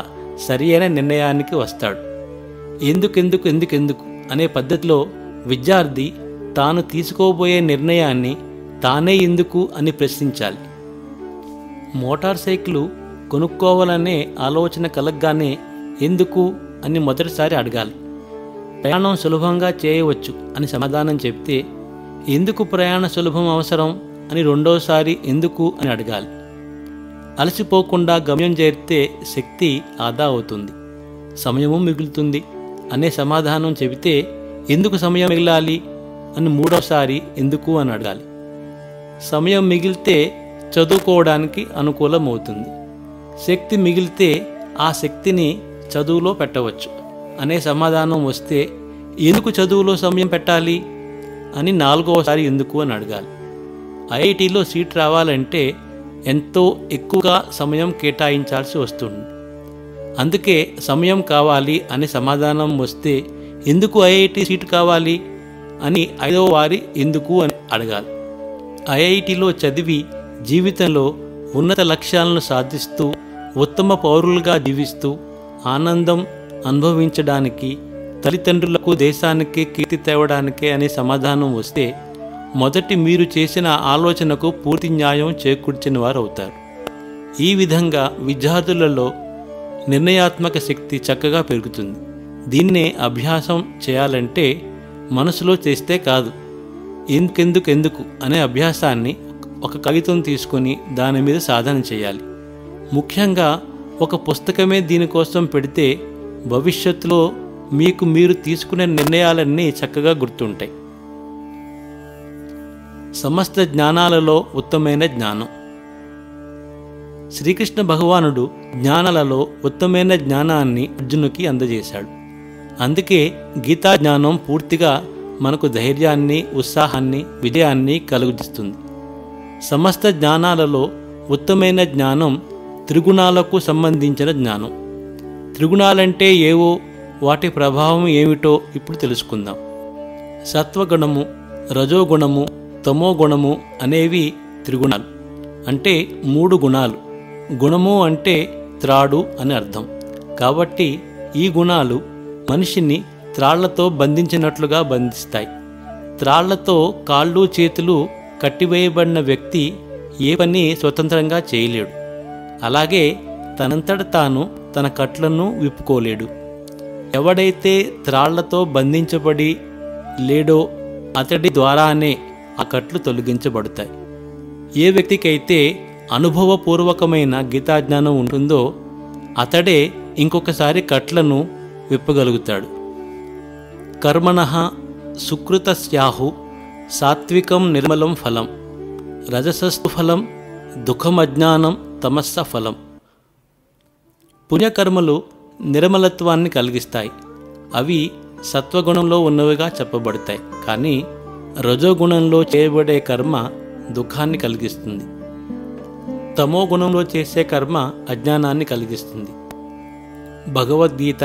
సరి అయిన నిర్ణయానికి వస్తాడు. ఎందుకెందుకు అనే పద్ధతిలో విద్యార్థి తాను తీసుకోబోయే నిర్ణయాన్ని తానే ఎందుకు అని ప్రశ్నించాలి. మోటార్ సైకిల్ కొనుక్కోవాలనే ఆలోచన కలగ్గానే ఎందుకు అని మొదటిసారి అడగాలి. ప్రయాణం సులభంగా చేయవచ్చు అని సమాధానం చెప్తే ఎందుకు ప్రయాణ సులభం అవసరం అని రెండోసారి ఎందుకు అని అడగాలి. అలసిపోకుండా గమ్యం చేరితే శక్తి ఆదా అవుతుంది, సమయము మిగులుతుంది అనే సమాధానం చెబితే ఎందుకు సమయం మిగిలాలి అని మూడోసారి ఎందుకు అని అడగాలి. సమయం మిగిలితే చదువుకోవడానికి అనుకూలమవుతుంది, శక్తి మిగిలితే ఆ శక్తిని చదువులో పెట్టవచ్చు అనే సమాధానం వస్తే ఎందుకు చదువులో సమయం పెట్టాలి అని 4వసారి ఎందుకు అని అడగాలి. IITలో సీట్ రావాలంటే ఎంతో ఎక్కువగా సమయం కేటాయించాల్సి వస్తుంది. అందుకే సమయం కావాలి అనే సమాధానం వస్తే ఎందుకు IIT సీటు కావాలి అని 5వవారి ఎందుకు అని అడగాలి. IITలో చదివి జీవితంలో ఉన్నత లక్ష్యాలను సాధిస్తూ ఉత్తమ పౌరులుగా జీవిస్తూ ఆనందం అనుభవించడానికి, తల్లిదండ్రులకు, దేశానికి కీర్తి తేవడానికే అనే సమాధానం వస్తే మొదటి మీరు చేసిన ఆలోచనకు పూర్తి న్యాయం చేకూర్చిన వారు అవుతారు. ఈ విధంగా విద్యార్థులలో నిర్ణయాత్మక శక్తి చక్కగా పెరుగుతుంది. దీన్నే అభ్యాసం చేయాలంటే మనసులో చేస్తే కాదు, ఎందుకు అనే అభ్యాసాన్ని ఒక కాగితం తీసుకొని దాని మీద సాధన చేయాలి. ముఖ్యంగా ఒక పుస్తకమే దీనికోసం పెడితే భవిష్యత్తులో మీకు మీరు తీసుకునే నిర్ణయాలన్నీ చక్కగా గుర్తుంటాయి. సమస్త జ్ఞానాలలో ఉత్తమైన జ్ఞానం. శ్రీకృష్ణ భగవానుడు జ్ఞానాలలో ఉత్తమైన జ్ఞానాన్ని అర్జునుకి అందజేశాడు. అందుకే గీతా జ్ఞానం పూర్తిగా మనకు ధైర్యాన్ని, ఉత్సాహాన్ని, విజయాన్ని కలుగజేస్తుంది. సమస్త జ్ఞానాలలో ఉత్తమైన జ్ఞానం త్రిగుణాలకు సంబంధించిన జ్ఞానం. త్రిగుణాలంటే ఏవో, వాటి ప్రభావం ఏమిటో ఇప్పుడు తెలుసుకుందాం. సత్వగుణము, రజోగుణము, తమోగుణము అనేవి త్రిగుణాలు. అంటే 3 గుణాలు. గుణము అంటే త్రాడు అని అర్థం. కాబట్టి ఈ గుణాలు మనిషిని త్రాళ్లతో బంధించినట్లుగా బంధిస్తాయి. త్రాళ్లతో కాళ్ళు చేతులు కట్టివేయబడిన వ్యక్తి ఏ పని స్వతంత్రంగా చేయలేడు. అలాగే తనంతట తాను తన కట్లను విప్పుకోలేడు. ఎవడైతే త్రాళ్లతో బంధించబడి లేడో అతడి ద్వారానే ఆ కట్లు తొలగించబడతాయి. ఏ వ్యక్తికైతే అనుభవపూర్వకమైన గీతాజ్ఞానం ఉంటుందో అతడే ఇంకొకసారి కట్లను విప్పగలుగుతాడు. కర్మణః సుకృతస్యాహు సాత్వికం నిర్మలం ఫలం, రజసస్తు ఫలం దుఃఖమజ్ఞానం తమస్స ఫలం. పుణ్యకర్మలు నిర్మలత్వాన్ని కలిగిస్తాయి. అవి సత్వగుణంలో ఉన్నవిగా చెప్పబడతాయి. కానీ రజోగుణంలో చేయబడే కర్మ దుఃఖాన్ని కలిగిస్తుంది. తమో గుణంలో చేసే కర్మ అజ్ఞానాన్ని కలిగిస్తుంది. భగవద్గీత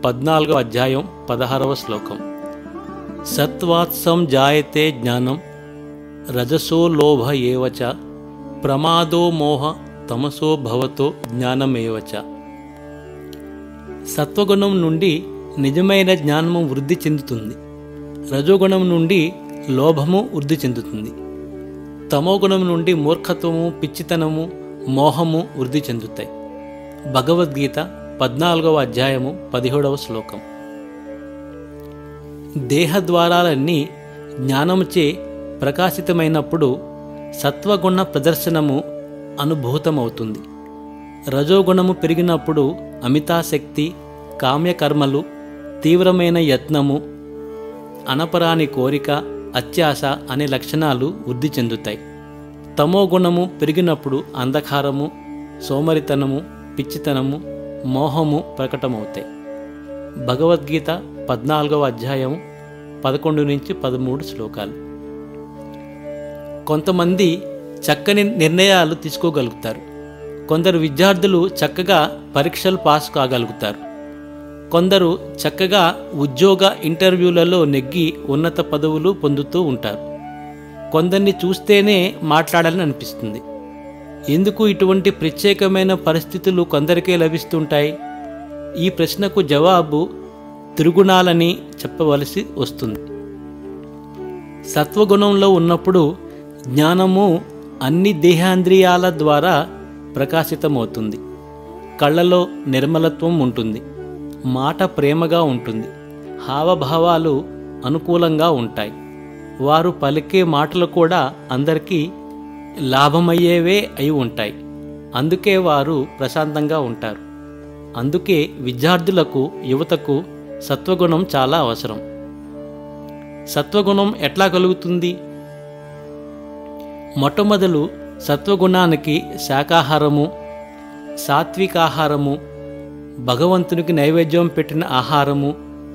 14వ అధ్యాయం 16వ శ్లోకం. సత్వాత్సం జాయతే జ్ఞానం రజసో లోభ ఏవచ ప్రమాదో మోహ తమసో భవతో జ్ఞానమేవచ. సత్వగుణం నుండి నిజమైన జ్ఞానము వృద్ధి చెందుతుంది. రజోగుణం నుండి లోభము వృద్ధి చెందుతుంది. తమోగుణం నుండి మూర్ఖత్వము, పిచ్చితనము, మోహము వృద్ధి చెందుతాయి. భగవద్గీత 14వ అధ్యాయము 17వ శ్లోకం. దేహద్వారాలన్నీ జ్ఞానముచే ప్రకాశితమైనప్పుడు సత్వగుణ ప్రదర్శనము అనుభూతమవుతుంది. రజోగుణము పెరిగినప్పుడు అమితాశక్తి, కామ్యకర్మలు, తీవ్రమైన యత్నము, అనపరాని కోరిక, అత్యాశ అనే లక్షణాలు వృద్ధి చెందుతాయి. తమోగుణము పెరిగినప్పుడు అంధకారము, సోమరితనము, పిచ్చితనము, మోహము ప్రకటమవుతాయి. భగవద్గీత 14వ అధ్యాయం 11 నుంచి 13 శ్లోకాలు. కొంతమంది చక్కని నిర్ణయాలు తీసుకోగలుగుతారు. కొందరు విద్యార్థులు చక్కగా పరీక్షలు పాస్ కాగలుగుతారు. కొందరు చక్కగా ఉద్యోగ ఇంటర్వ్యూలలో నెగ్గి ఉన్నత పదవులు పొందుతూ ఉంటారు. కొందరిని చూస్తేనే మాట్లాడాలని అనిపిస్తుంది. ఎందుకు ఇటువంటి ప్రత్యేకమైన పరిస్థితులు కొందరికే లభిస్తుంటాయి? ఈ ప్రశ్నకు జవాబు త్రిగుణాలని చెప్పవలసి వస్తుంది. సత్వగుణంలో ఉన్నప్పుడు జ్ఞానము అన్ని దేహాంద్రియాల ద్వారా ప్రకాశితమవుతుంది. కళ్ళలో నిర్మలత్వం ఉంటుంది. మాట ప్రేమగా ఉంటుంది. హావభావాలు అనుకూలంగా ఉంటాయి. వారు పలికే మాటలు కూడా అందరికీ లాభమయ్యేవే అయి ఉంటాయి. అందుకే వారు ప్రశాంతంగా ఉంటారు. అందుకే విద్యార్థులకు, యువతకు సత్వగుణం చాలా అవసరం. సత్వగుణం ఎట్లా కలుగుతుంది? మొట్టమొదలు సత్వగుణానికి శాకాహారము, సాత్వికాహారము, భగవంతునికి నైవేద్యం పెట్టిన ఆహారము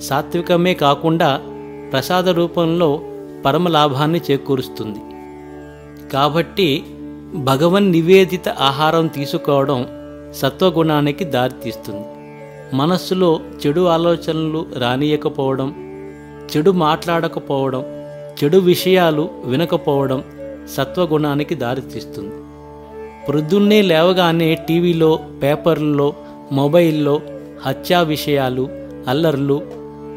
సాత్వికమే కాకుండా ప్రసాద రూపంలో పరమలాభాన్ని చేకూరుస్తుంది. కాబట్టి భగవన్ నివేదిత ఆహారం తీసుకోవడం సత్వగుణానికి దారితీస్తుంది. మనస్సులో చెడు ఆలోచనలు రానియకపోవడం, చెడు మాట్లాడకపోవడం, చెడు విషయాలు వినకపోవడం సత్వగుణానికి దారితీస్తుంది. ప్రొద్దున్నే లేవగానే టీవీలో, పేపర్లలో, మొబైల్లో హత్యా విషయాలు, అల్లర్లు,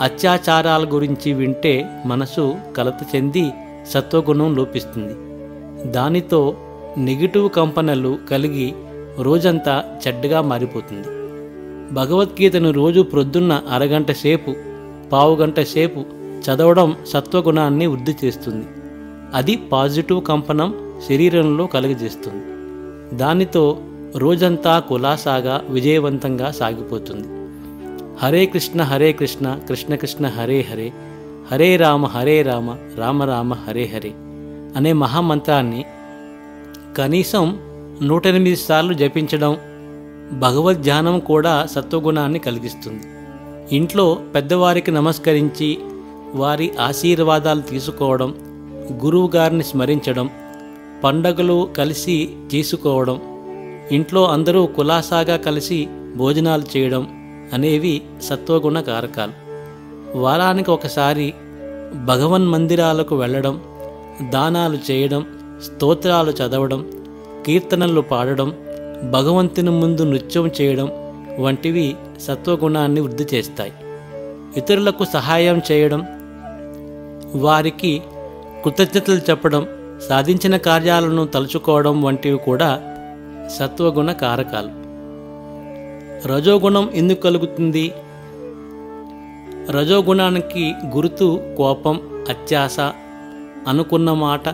అత్యాచారాల గురించి వింటే మనసు కలత చెంది సత్వగుణం లోపిస్తుంది. దానితో నెగిటివ్ కంపనలు కలిగి రోజంతా చెడ్డగా మారిపోతుంది. భగవద్గీతను రోజు ప్రొద్దున్న అరగంట సేపు, పావుగంట సేపు చదవడం సత్వగుణాన్ని వృద్ధి చేస్తుంది. అది పాజిటివ్ కంపనం శరీరంలో కలుగజేస్తుంది. దానితో రోజంతా కులాసాగా, విజయవంతంగా సాగిపోతుంది. హరే కృష్ణ హరే కృష్ణ, కృష్ణ కృష్ణ హరే హరే, హరే రామ రామ రామ రామ హరే హరే. అనే మహామంత్రాన్ని కనీసం 108 సార్లు జపించడం, భగవద్ధ్యానం కూడా సత్వగుణాన్ని కలిగిస్తుంది. ఇంట్లో పెద్దవారికి నమస్కరించి వారి ఆశీర్వాదాలు తీసుకోవడం, గురువుగారిని స్మరించడం, పండగలు కలిసి చేసుకోవడం, ఇంట్లో అందరూ కులాసాగా కలిసి భోజనాలు చేయడం అనేవి సత్వగుణ కారకాలు. వారానికి ఒకసారి భగవన్ మందిరాలకు వెళ్ళడం, దానాలు చేయడం, స్తోత్రాలు చదవడం, కీర్తనలు పాడడం, భగవంతుని ముందు నృత్యం చేయడం వంటివి సత్వగుణాన్ని వృద్ధి చేస్తాయి. ఇతరులకు సహాయం చేయడం, వారికి కృతజ్ఞతలు చెప్పడం, సాధించిన కార్యాలను తలుచుకోవడం వంటివి కూడా సత్వగుణ కారకాలు. రజోగుణం ఎందుకు కలుగుతుంది? రజోగుణానికి గుర్తు కోపం, అత్యాశ, అనుకున్న మాట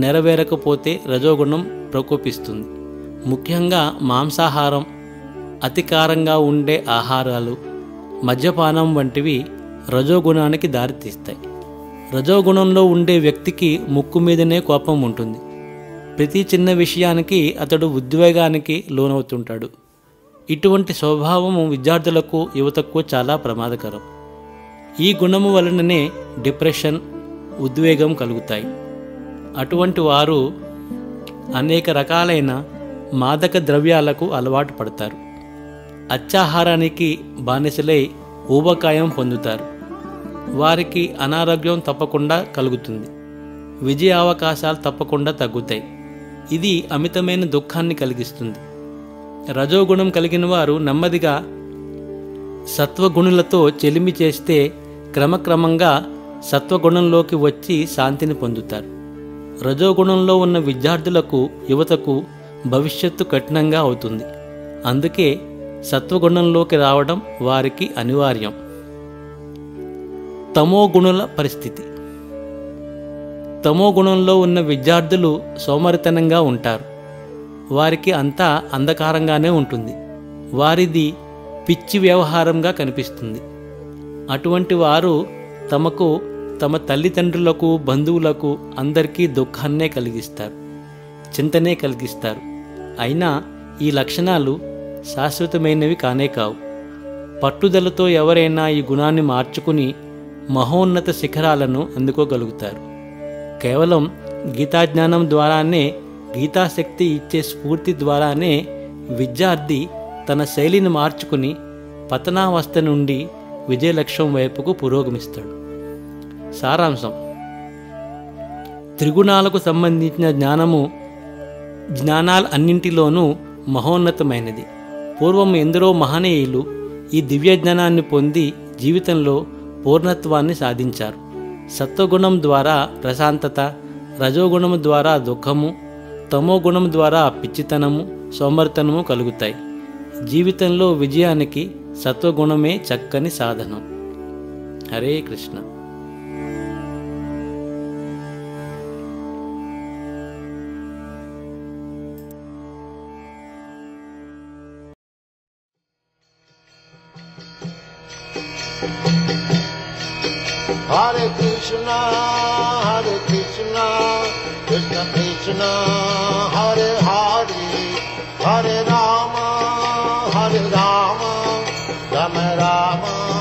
నెరవేరకపోతే రజోగుణం ప్రకోపిస్తుంది. ముఖ్యంగా మాంసాహారం, అతికారంగా ఉండే ఆహారాలు, మద్యపానం వంటివి రజోగుణానికి దారితీస్తాయి. రజోగుణంలో ఉండే వ్యక్తికి ముక్కు మీదనే కోపం ఉంటుంది. ప్రతి చిన్న విషయానికి అతడు ఉద్వేగానికి లోనవుతుంటాడు. ఇటువంటి స్వభావము విద్యార్థులకు, యువతకు చాలా ప్రమాదకరం. ఈ గుణము వలననే డిప్రెషన్, ఉద్వేగం కలుగుతాయి. అటువంటి వారు అనేక రకాలైన మాదక ద్రవ్యాలకు అలవాటు పడతారు. అత్యాహారానికి బానిసలై ఊబకాయం పొందుతారు. వారికి అనారోగ్యం తప్పకుండా కలుగుతుంది. విజయ అవకాశాలు తప్పకుండా తగ్గుతాయి. ఇది అమితమైన దుఃఖాన్ని కలిగిస్తుంది. రజోగుణం కలిగిన వారు నెమ్మదిగా సత్వగుణులతో చెలిమి చేస్తే క్రమక్రమంగా సత్వగుణంలోకి వచ్చి శాంతిని పొందుతారు. రజోగుణంలో ఉన్న విద్యార్థులకు, యువతకు భవిష్యత్తు కఠినంగా అవుతుంది. అందుకే సత్వగుణంలోకి రావడం వారికి అనివార్యం. తమోగుణుల పరిస్థితి. తమోగుణంలో ఉన్న విద్యార్థులు సోమరితనంగా ఉంటారు. వారికి అంతా అంధకారంగానే ఉంటుంది. వారిది పిచ్చి వ్యవహారంగా కనిపిస్తుంది. అటువంటి వారు తమకు, తమ తల్లిదండ్రులకు, బంధువులకు అందరికీ దుఃఖాన్నే కలిగిస్తారు, చింతనే కలిగిస్తారు. అయినా ఈ లక్షణాలు శాశ్వతమైనవి కానే కావు. పట్టుదలతో ఎవరైనా ఈ గుణాన్ని మార్చుకుని మహోన్నత శిఖరాలను అందుకోగలుగుతారు. కేవలం గీతాజ్ఞానం ద్వారానే, గీతాశక్తి ఇచ్చే స్ఫూర్తి ద్వారానే విద్యార్థి తన శైలిని మార్చుకుని పతనావస్థ నుండి విజయలక్ష్యం వైపుకు పురోగమిస్తాడు. సారాంశం: త్రిగుణాలకు సంబంధించిన జ్ఞానాలు అన్నింటిలోనూ మహోన్నతమైనది. పూర్వం ఎందరో మహనీయులు ఈ దివ్య జ్ఞానాన్ని పొంది జీవితంలో పూర్ణత్వాన్ని సాధించారు. సత్వగుణం ద్వారా ప్రశాంతత, రజోగుణం ద్వారా దుఃఖము, తమోగుణం ద్వారా పిచ్చితనము, సోమర్తనము కలుగుతాయి. జీవితంలో విజయానికి సత్వగుణమే చక్కని సాధనం. Hare Krishna. Hare Krishna, Krishna Krishna, Hare Hare, Hare Rama, Rama Rama,